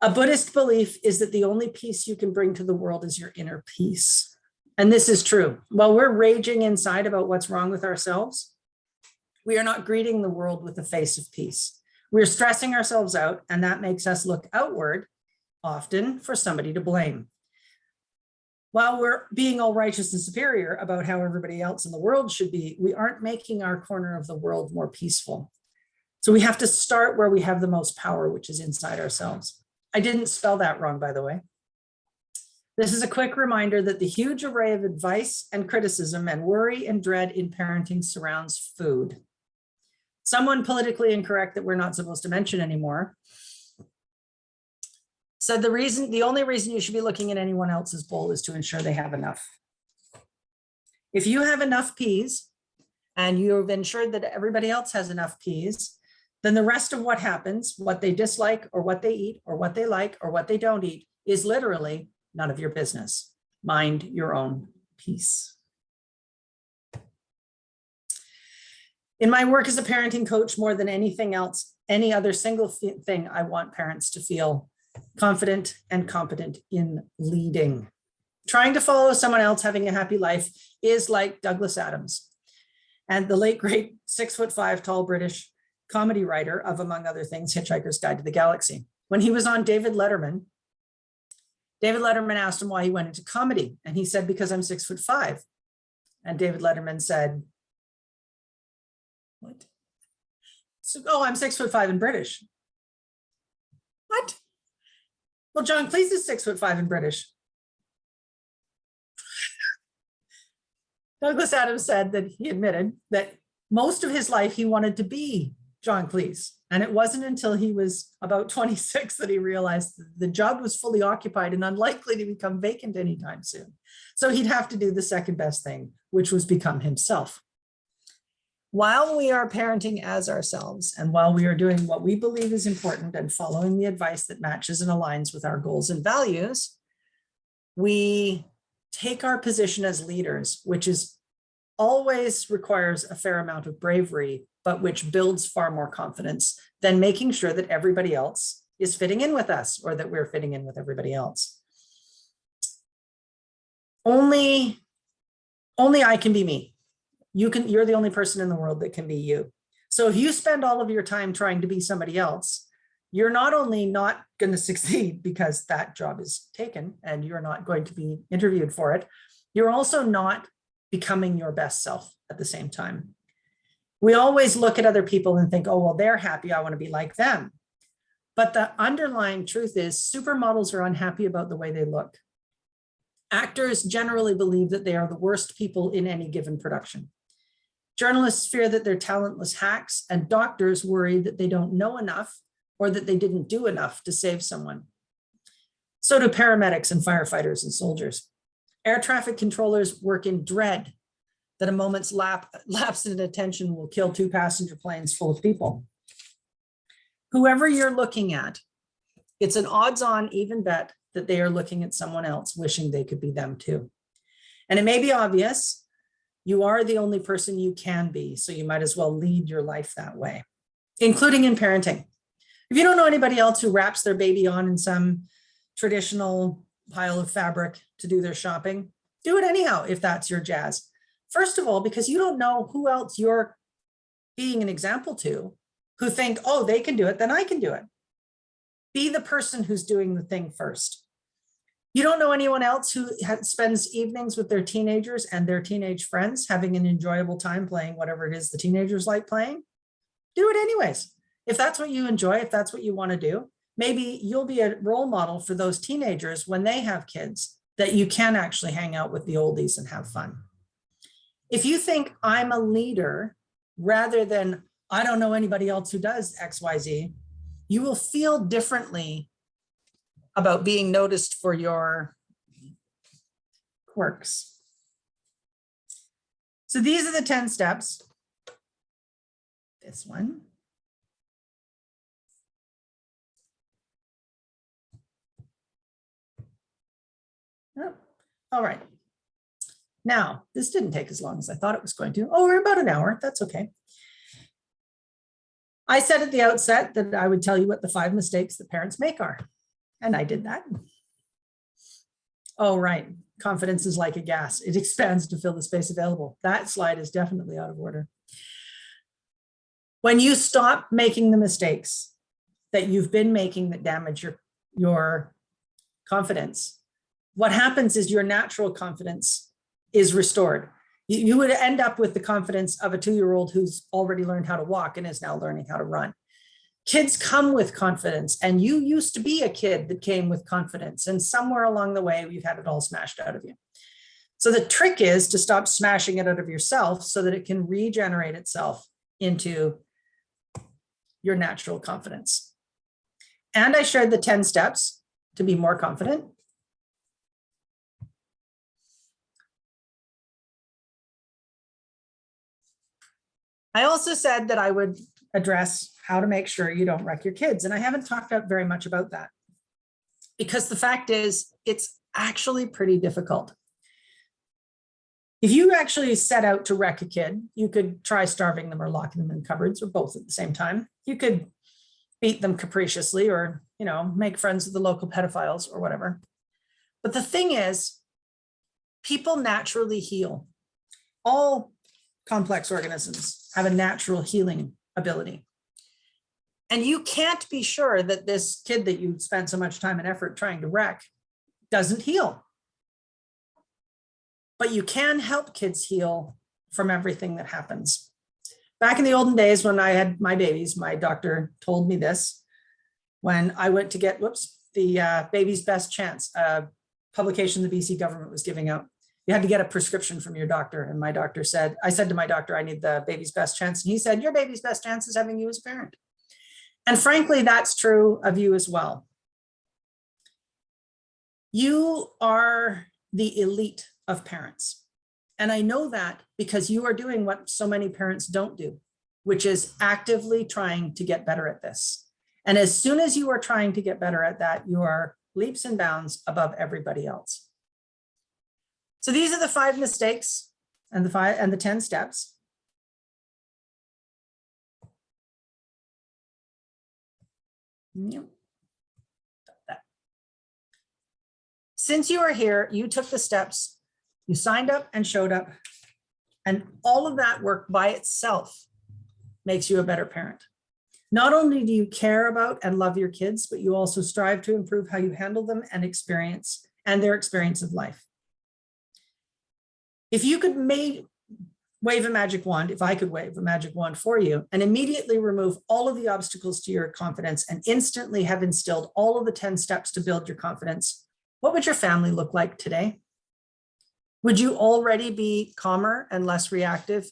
A Buddhist belief is that the only peace you can bring to the world is your inner peace. And this is true. While we're raging inside about what's wrong with ourselves, we are not greeting the world with a face of peace. We're stressing ourselves out, and that makes us look outward, often for somebody to blame. While we're being all righteous and superior about how everybody else in the world should be, we aren't making our corner of the world more peaceful. So we have to start where we have the most power, which is inside ourselves. I didn't spell that wrong, by the way. This is a quick reminder that the huge array of advice and criticism and worry and dread in parenting surrounds food. Someone politically incorrect that we're not supposed to mention anymore said the only reason you should be looking at anyone else's bowl is to ensure they have enough. If you have enough peas and you've ensured that everybody else has enough peas, then the rest of what happens, what they dislike or what they eat or what they like or what they don't eat, is literally none of your business. Mind your own peace. In my work as a parenting coach, more than anything else, any other single thing, I want parents to feel confident and competent in leading. Trying to follow someone else having a happy life is like Douglas Adams and the late great 6'5" tall British comedy writer of, among other things, Hitchhiker's Guide to the Galaxy. When he was on David Letterman asked him why he went into comedy. And he said, because I'm 6'5". And David Letterman said, what? So, oh, I'm 6'5" in British. What? Well, John Cleese is 6'5" in British. Douglas Adams said that he admitted that most of his life he wanted to be John Cleese. And it wasn't until he was about 26 that he realized that the job was fully occupied and unlikely to become vacant anytime soon. So he'd have to do the second best thing, which was become himself. While we are parenting as ourselves, and while we are doing what we believe is important and following the advice that matches and aligns with our goals and values, we take our position as leaders, which is always requires a fair amount of bravery, but which builds far more confidence than making sure that everybody else is fitting in with us or that we're fitting in with everybody else. Only I can be me. You're the only person in the world that can be you. So if you spend all of your time trying to be somebody else, you're not only not going to succeed because that job is taken and you're not going to be interviewed for it, you're also not becoming your best self at the same time. We always look at other people and think, oh, well, they're happy, I want to be like them. But the underlying truth is supermodels are unhappy about the way they look. Actors generally believe that they are the worst people in any given production. Journalists fear that they're talentless hacks, and doctors worry that they don't know enough or that they didn't do enough to save someone. So do paramedics and firefighters and soldiers. Air traffic controllers work in dread that a moment's lapse in attention will kill 2 passenger planes full of people. Whoever you're looking at, it's an odds-on even bet that they are looking at someone else, wishing they could be them too. And it may be obvious, you are the only person you can be, so you might as well lead your life that way, including in parenting. If you don't know anybody else who wraps their baby on in some traditional pile of fabric to do their shopping, do it anyhow if that's your jazz. First of all, because you don't know who else you're being an example to, who think, oh, they can do it, then I can do it. Be the person who's doing the thing first. You don't know anyone else who spends evenings with their teenagers and their teenage friends having an enjoyable time playing whatever it is the teenagers like playing? Do it anyways. If that's what you enjoy, if that's what you want to do, maybe you'll be a role model for those teenagers when they have kids, that you can actually hang out with the oldies and have fun. If you think I'm a leader rather than I don't know anybody else who does XYZ, you will feel differently about being noticed for your quirks. So these are the 10 steps. This one. Oh, all right. Now, this didn't take as long as I thought it was going to. Oh, we're about an hour. That's okay. I said at the outset that I would tell you what the 5 mistakes that parents make are. And I did that. Oh, right. Confidence is like a gas. It expands to fill the space available. That slide is definitely out of order. When you stop making the mistakes that you've been making that damage your confidence, what happens is your natural confidence is restored. You would end up with the confidence of a 2-year-old who's already learned how to walk and is now learning how to run. Kids come with confidence, and you used to be a kid that came with confidence, and somewhere along the way, we've had it all smashed out of you. So the trick is to stop smashing it out of yourself so that it can regenerate itself into your natural confidence. And I shared the 10 steps to be more confident. I also said that I would address how to make sure you don't wreck your kids. And I haven't talked out very much about that because the fact is it's actually pretty difficult. If you actually set out to wreck a kid, you could try starving them or locking them in cupboards or both at the same time. You could beat them capriciously or, make friends with the local pedophiles or whatever. But the thing is, people naturally heal. All complex organisms have a natural healing ability. And you can't be sure that this kid that you spent so much time and effort trying to wreck doesn't heal. But you can help kids heal from everything that happens. Back in the olden days when I had my babies, my doctor told me this when I went to get, the Baby's Best Chance, publication the BC government was giving out. You had to get a prescription from your doctor. And I said to my doctor, I need the Baby's Best Chance. And he said, your baby's best chance is having you as a parent. And frankly, that's true of you as well. You are the elite of parents. And I know that because you are doing what so many parents don't do, which is actively trying to get better at this. And as soon as you are trying to get better at that, you are leaps and bounds above everybody else. So these are the 5 mistakes and the 10 steps. Yep. Since you are here, you took the steps, you signed up and showed up, and all of that work by itself makes you a better parent. Not only do you care about and love your kids, but you also strive to improve how you handle them and their experience of life. If you could wave a magic wand, if I could wave a magic wand for you and immediately remove all of the obstacles to your confidence and instantly have instilled all of the 10 steps to build your confidence, what would your family look like today? Would you already be calmer and less reactive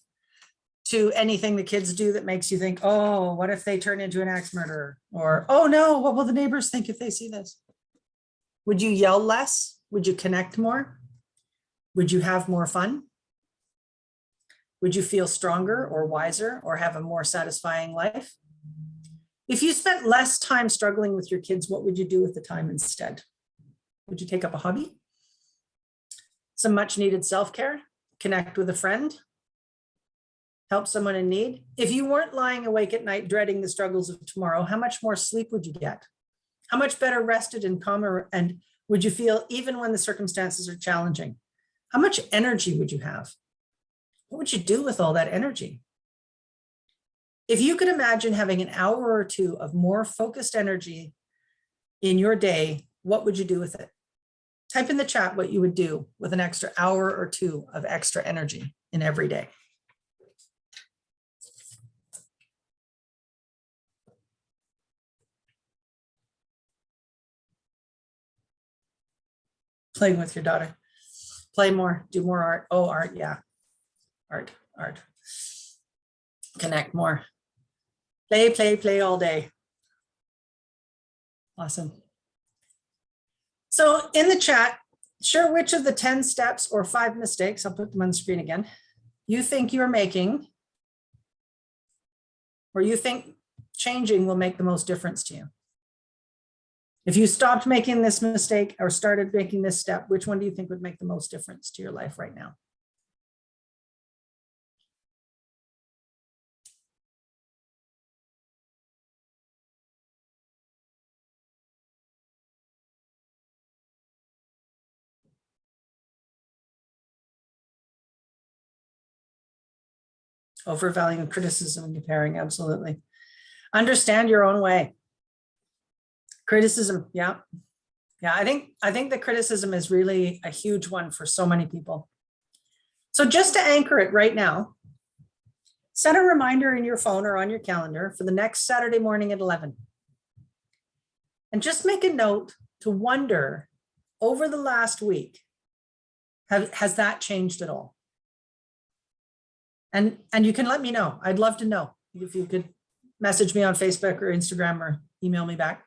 to anything the kids do that makes you think, oh, what if they turn into an axe murderer? Or, oh no, what will the neighbors think if they see this? Would you yell less? Would you connect more? Would you have more fun? Would you feel stronger or wiser or have a more satisfying life? If you spent less time struggling with your kids, what would you do with the time instead? Would you take up a hobby? Some much needed self-care? Connect with a friend? Help someone in need? If you weren't lying awake at night dreading the struggles of tomorrow, how much more sleep would you get? How much better rested and calmer and would you feel even when the circumstances are challenging? How much energy would you have? What would you do with all that energy? If you could imagine having an hour or 2 of more focused energy in your day, what would you do with it? Type in the chat what you would do with an extra hour or 2 of extra energy in every day. Playing with your daughter. Play more, do more art. Oh, art, yeah. Art. Connect more. Play all day. Awesome. So in the chat, share which of the 10 steps or 5 mistakes, I'll put them on the screen again, you think you're making, or you think changing will make the most difference to you. If you stopped making this mistake or started making this step, which one do you think would make the most difference to your life right now? Overvaluing criticism and comparing, absolutely. Understand your own way. Criticism, yeah. I think the criticism is really a huge one for so many people. So just to anchor it right now, set a reminder in your phone or on your calendar for the next Saturday morning at 11. And just make a note to wonder over the last week, has that changed at all? And you can let me know. I'd love to know if you could message me on Facebook or Instagram or email me back.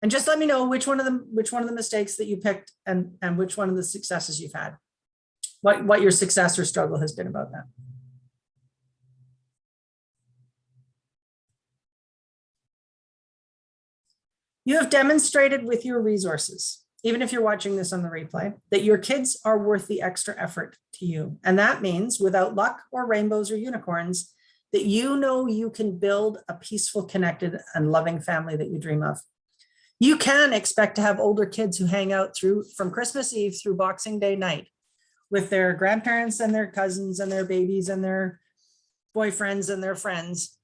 And just let me know which one of the mistakes that you picked and which one of the successes you've had. What your success or struggle has been about that. You have demonstrated with your resources, even if you're watching this on the replay, that your kids are worth the extra effort to you. And that means without luck or rainbows or unicorns, that you know you can build a peaceful, connected, and loving family that you dream of. You can expect to have older kids who hang out from Christmas Eve through Boxing Day night with their grandparents and their cousins and their babies and their boyfriends and their friends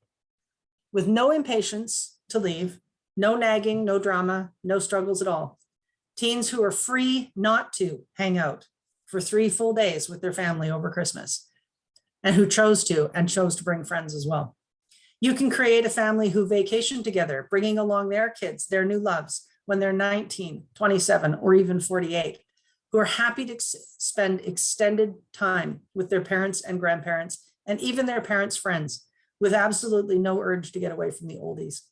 with no impatience to leave, no nagging, no drama, no struggles at all. Teens who are free not to hang out for 3 full days with their family over Christmas and who chose to bring friends as well. You can create a family who vacation together, bringing along their kids, their new loves, when they're 19, 27, or even 48, who are happy to spend extended time with their parents and grandparents, and even their parents' friends, with absolutely no urge to get away from the oldies.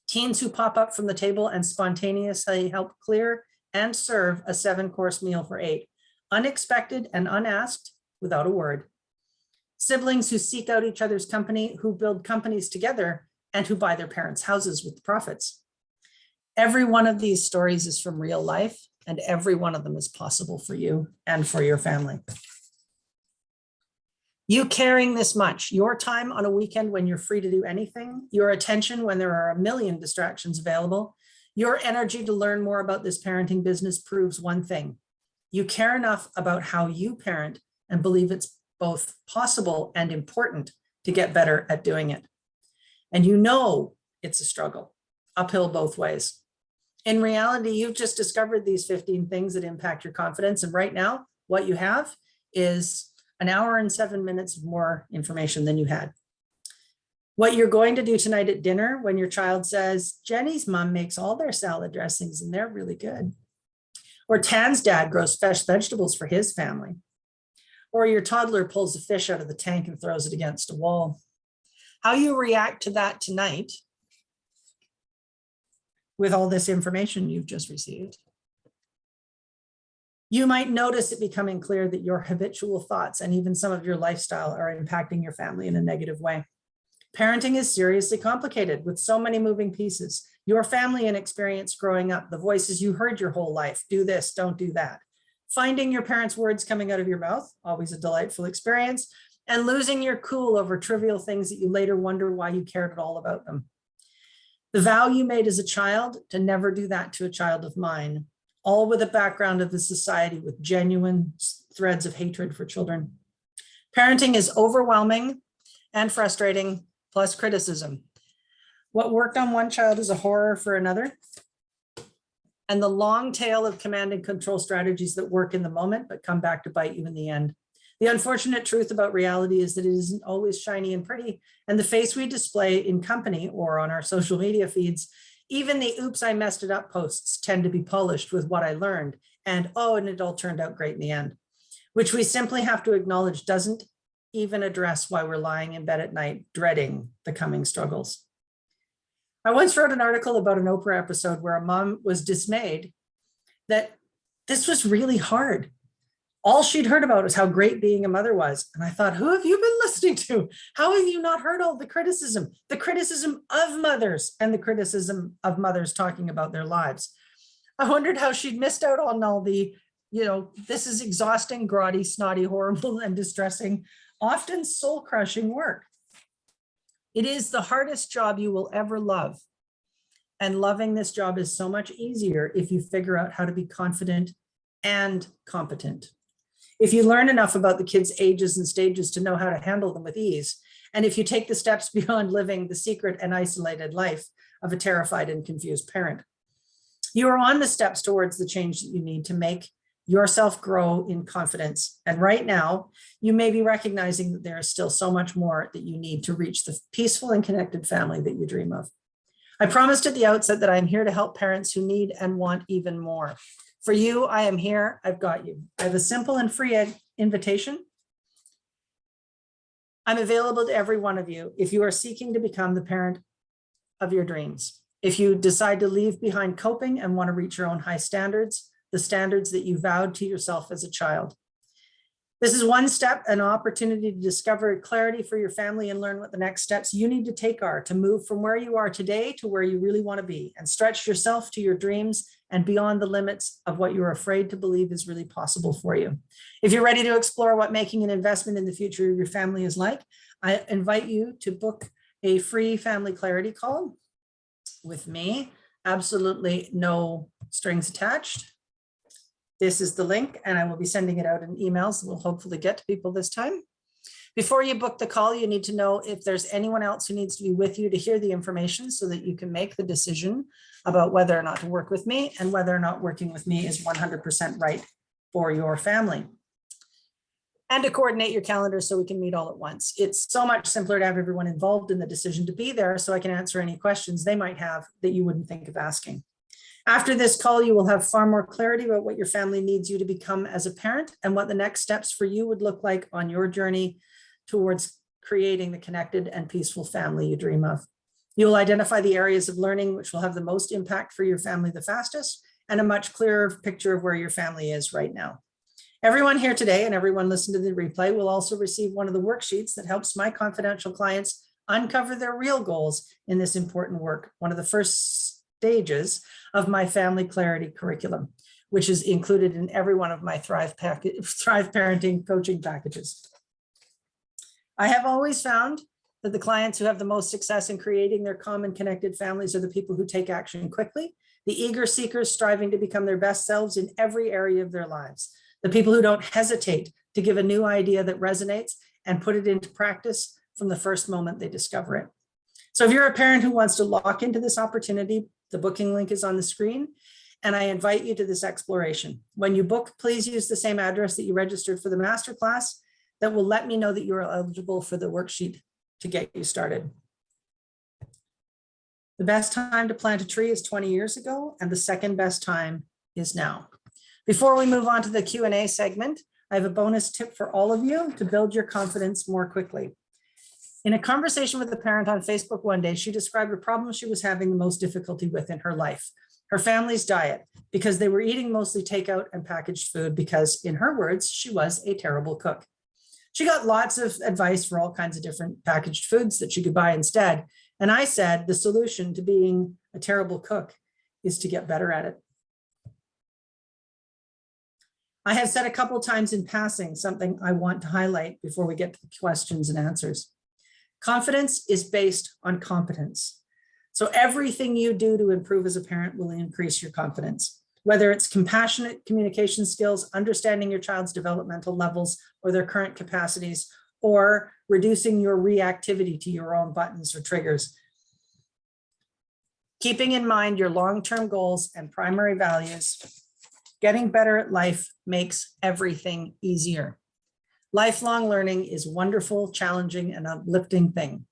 Teens who pop up from the table and spontaneously help clear and serve a 7-course meal for 8, unexpected and unasked, without a word. Siblings who seek out each other's company, who build companies together, and who buy their parents' houses with the profits. Every one of these stories is from real life, and every one of them is possible for you and for your family. You caring this much, your time on a weekend when you're free to do anything, your attention when there are a million distractions available, your energy to learn more about this parenting business proves one thing. You care enough about how you parent and believe it's both possible and important to get better at doing it. And you know it's a struggle, uphill both ways. In reality, you've just discovered these 15 things that impact your confidence. And right now, what you have is an hour and 7 minutes of more information than you had. What you're going to do tonight at dinner when your child says, Jenny's mom makes all their salad dressings and they're really good. Or Tan's dad grows fresh vegetables for his family. Or your toddler pulls a fish out of the tank and throws it against a wall. How you react to that tonight with all this information you've just received. You might notice it becoming clear that your habitual thoughts and even some of your lifestyle are impacting your family in a negative way. Parenting is seriously complicated with so many moving pieces. Your family and experience growing up, the voices you heard your whole life, do this, don't do that. Finding your parents' words coming out of your mouth, always a delightful experience, and losing your cool over trivial things that you later wonder why you cared at all about them. The vow you made as a child to never do that to a child of mine, all with a background of the society with genuine threads of hatred for children. Parenting is overwhelming and frustrating, plus criticism. What worked on one child is a horror for another. And the long tail of command and control strategies that work in the moment, but come back to bite you in the end. The unfortunate truth about reality is that it isn't always shiny and pretty. And the face we display in company or on our social media feeds, even the oops, I messed it up posts tend to be polished with what I learned. And it all turned out great in the end, which we simply have to acknowledge doesn't even address why we're lying in bed at night, dreading the coming struggles. I once wrote an article about an Oprah episode where a mom was dismayed that this was really hard. All she'd heard about was how great being a mother was. And I thought, who have you been listening to? How have you not heard all the criticism of mothers and the criticism of mothers talking about their lives? I wondered how she'd missed out on all the, this is exhausting, grotty, snotty, horrible, and distressing, often soul-crushing work. It is the hardest job you will ever love. And loving this job is so much easier if you figure out how to be confident and competent. If you learn enough about the kids' ages and stages to know how to handle them with ease, and if you take the steps beyond living the secret and isolated life of a terrified and confused parent, you are on the steps towards the change that you need to make yourself grow in confidence. And right now, you may be recognizing that there is still so much more that you need to reach the peaceful and connected family that you dream of. I promised at the outset that I'm here to help parents who need and want even more. For you, I am here. I've got you. I have a simple and free invitation. I'm available to every one of you if you are seeking to become the parent of your dreams. If you decide to leave behind coping and want to reach your own high standards, the standards that you vowed to yourself as a child. This is one step, an opportunity to discover clarity for your family and learn what the next steps you need to take are to move from where you are today to where you really want to be and stretch yourself to your dreams and beyond the limits of what you're afraid to believe is really possible for you. If you're ready to explore what making an investment in the future of your family is like, I invite you to book a free family clarity call with me. Absolutely no strings attached. This is the link, and I will be sending it out in emails that will hopefully get to people this time. Before you book the call, you need to know if there's anyone else who needs to be with you to hear the information so that you can make the decision about whether or not to work with me and whether or not working with me is 100% right for your family. And to coordinate your calendar so we can meet all at once. It's so much simpler to have everyone involved in the decision to be there so I can answer any questions they might have that you wouldn't think of asking. After this call, you will have far more clarity about what your family needs you to become as a parent and what the next steps for you would look like on your journey towards creating the connected and peaceful family you dream of. You will identify the areas of learning which will have the most impact for your family the fastest and a much clearer picture of where your family is right now. Everyone here today and everyone listening to the replay will also receive one of the worksheets that helps my confidential clients uncover their real goals in this important work, one of the first stages of my family clarity curriculum, which is included in every one of my Thrive Parenting coaching packages. I have always found that the clients who have the most success in creating their common connected families are the people who take action quickly, the eager seekers striving to become their best selves in every area of their lives, the people who don't hesitate to give a new idea that resonates and put it into practice from the first moment they discover it. So if you're a parent who wants to lock into this opportunity, the booking link is on the screen, and I invite you to this exploration. When you book, please use the same address that you registered for the masterclass. That will let me know that you are eligible for the worksheet to get you started. The best time to plant a tree is 20 years ago, and the second best time is now. Before we move on to the Q&A segment, I have a bonus tip for all of you to build your confidence more quickly. In a conversation with a parent on Facebook one day, she described a problem she was having the most difficulty with in her life, her family's diet, because they were eating mostly takeout and packaged food because, in her words, she was a terrible cook. She got lots of advice for all kinds of different packaged foods that she could buy instead. And I said, the solution to being a terrible cook is to get better at it. I have said a couple times in passing something I want to highlight before we get to the questions and answers. Confidence is based on competence. So everything you do to improve as a parent will increase your confidence, whether it's compassionate communication skills, understanding your child's developmental levels or their current capacities, or reducing your reactivity to your own buttons or triggers. Keeping in mind your long-term goals and primary values, getting better at life makes everything easier. Lifelong learning is wonderful, challenging, and uplifting thing.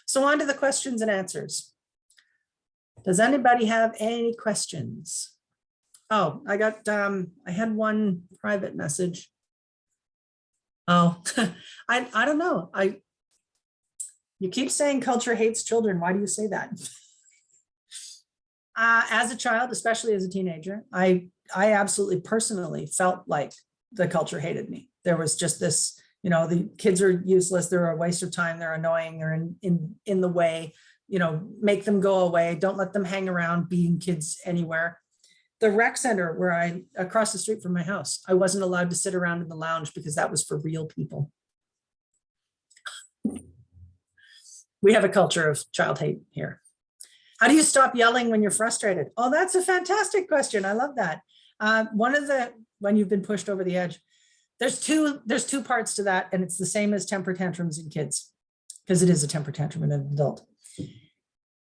So on to the questions and answers. Does anybody have any questions? Oh, I had one private message. Oh, I don't know. You keep saying culture hates children. Why do you say that? As a child, especially as a teenager, I absolutely personally felt like the culture hated me. There was just this, the kids are useless. They're a waste of time. They're annoying. They're in the way, make them go away. Don't let them hang around being kids anywhere. The rec center across the street from my house, I wasn't allowed to sit around in the lounge because that was for real people. We have a culture of child hate here. How do you stop yelling when you're frustrated? Oh, that's a fantastic question. I love that. When you've been pushed over the edge, there's two parts to that, and it's the same as temper tantrums in kids, because it is a temper tantrum in an adult.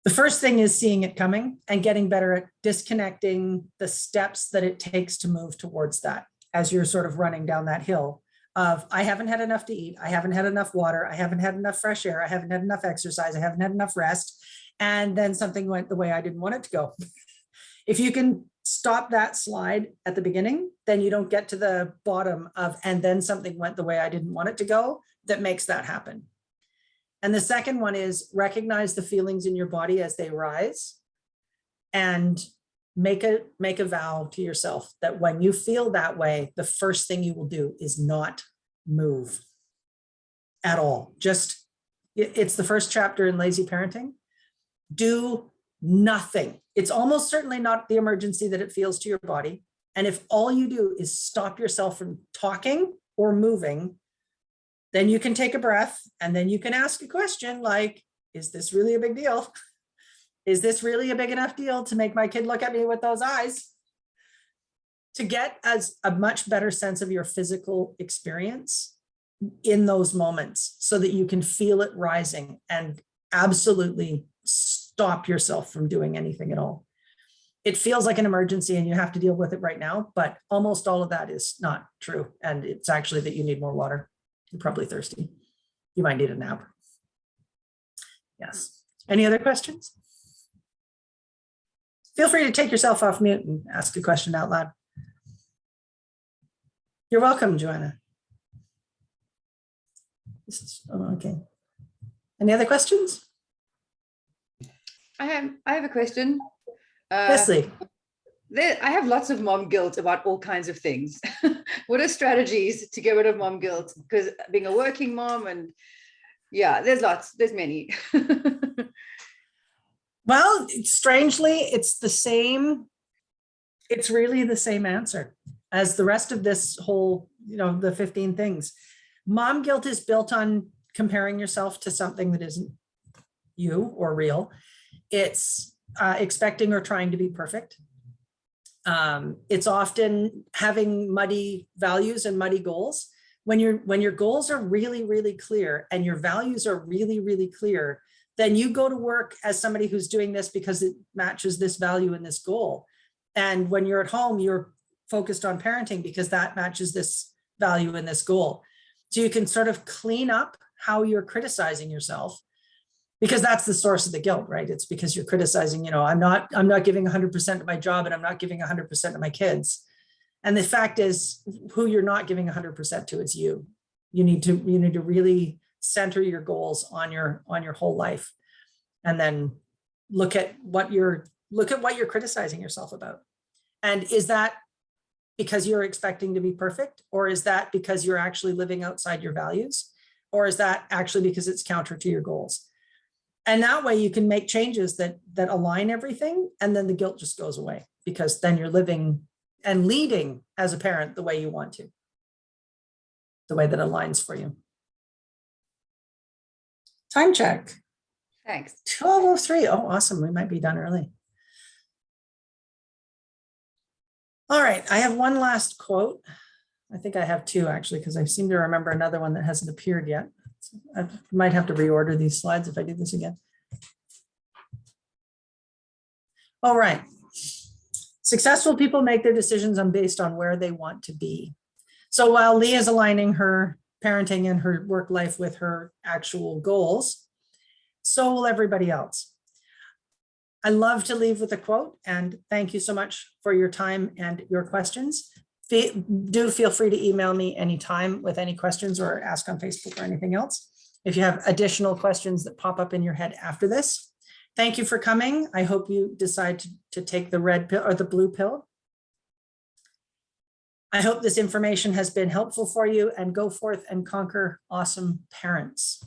The first thing is seeing it coming and getting better at disconnecting the steps that it takes to move towards that as you're sort of running down that hill of, I haven't had enough to eat, I haven't had enough water, I haven't had enough fresh air, I haven't had enough exercise, I haven't had enough rest, and then something went the way I didn't want it to go. If you can stop that slide at the beginning, then you don't get to the bottom of, and then something went the way I didn't want it to go, that makes that happen. And the second one is recognize the feelings in your body as they rise and make a vow to yourself that when you feel that way, the first thing you will do is not move at all. Just, it's the first chapter in lazy parenting. Do nothing. It's almost certainly not the emergency that it feels to your body. And if all you do is stop yourself from talking or moving, then you can take a breath and then you can ask a question like, is this really a big deal? Is this really a big enough deal to make my kid look at me with those eyes? To get as a much better sense of your physical experience in those moments so that you can feel it rising and absolutely stop yourself from doing anything at all. It feels like an emergency and you have to deal with it right now, but almost all of that is not true. And it's actually that you need more water. You're probably thirsty. You might need a nap. Yes. Any other questions? Feel free to take yourself off mute and ask a question out loud. You're welcome, Joanna. This is, oh, okay. Any other questions? I have a question. Leslie. I have lots of mom guilt about all kinds of things. What are strategies to get rid of mom guilt? Because being a working mom and yeah, there's many. Well, strangely, it's the same. It's really the same answer as the rest of this whole, the 15 things. Mom guilt is built on comparing yourself to something that isn't you or real. It's expecting or trying to be perfect. It's often having muddy values and muddy goals. When your goals are really, really clear and your values are really, really clear, then you go to work as somebody who's doing this because it matches this value and this goal. And when you're at home, you're focused on parenting because that matches this value and this goal. So you can sort of clean up how you're criticizing yourself, because that's the source of the guilt, right? It's because you're criticizing, I'm not giving 100% to my job and I'm not giving 100% to my kids. And the fact is, who you're not giving 100% to is you. You need to really center your goals on your whole life, and then look at what you're criticizing yourself about. And is that because you're expecting to be perfect, or is that because you're actually living outside your values, or is that actually because it's counter to your goals? And that way you can make changes that align everything, and then the guilt just goes away, because then you're living and leading as a parent the way you want to, the way that aligns for you. Time check. Thanks. 12:03. Oh, awesome. We might be done early. All right. I have one last quote. I think I have two, actually, because I seem to remember another one that hasn't appeared yet. So I might have to reorder these slides if I do this again. All right. Successful people make their decisions based on where they want to be. So while Lee is aligning her parenting and her work life with her actual goals, so will everybody else. I love to leave with a quote, and thank you so much for your time and your questions. Do feel free to email me anytime with any questions, or ask on Facebook or anything else if you have additional questions that pop up in your head after this. Thank you for coming. I hope you decide to take the red pill or the blue pill. I hope this information has been helpful for you, and go forth and conquer awesome parents.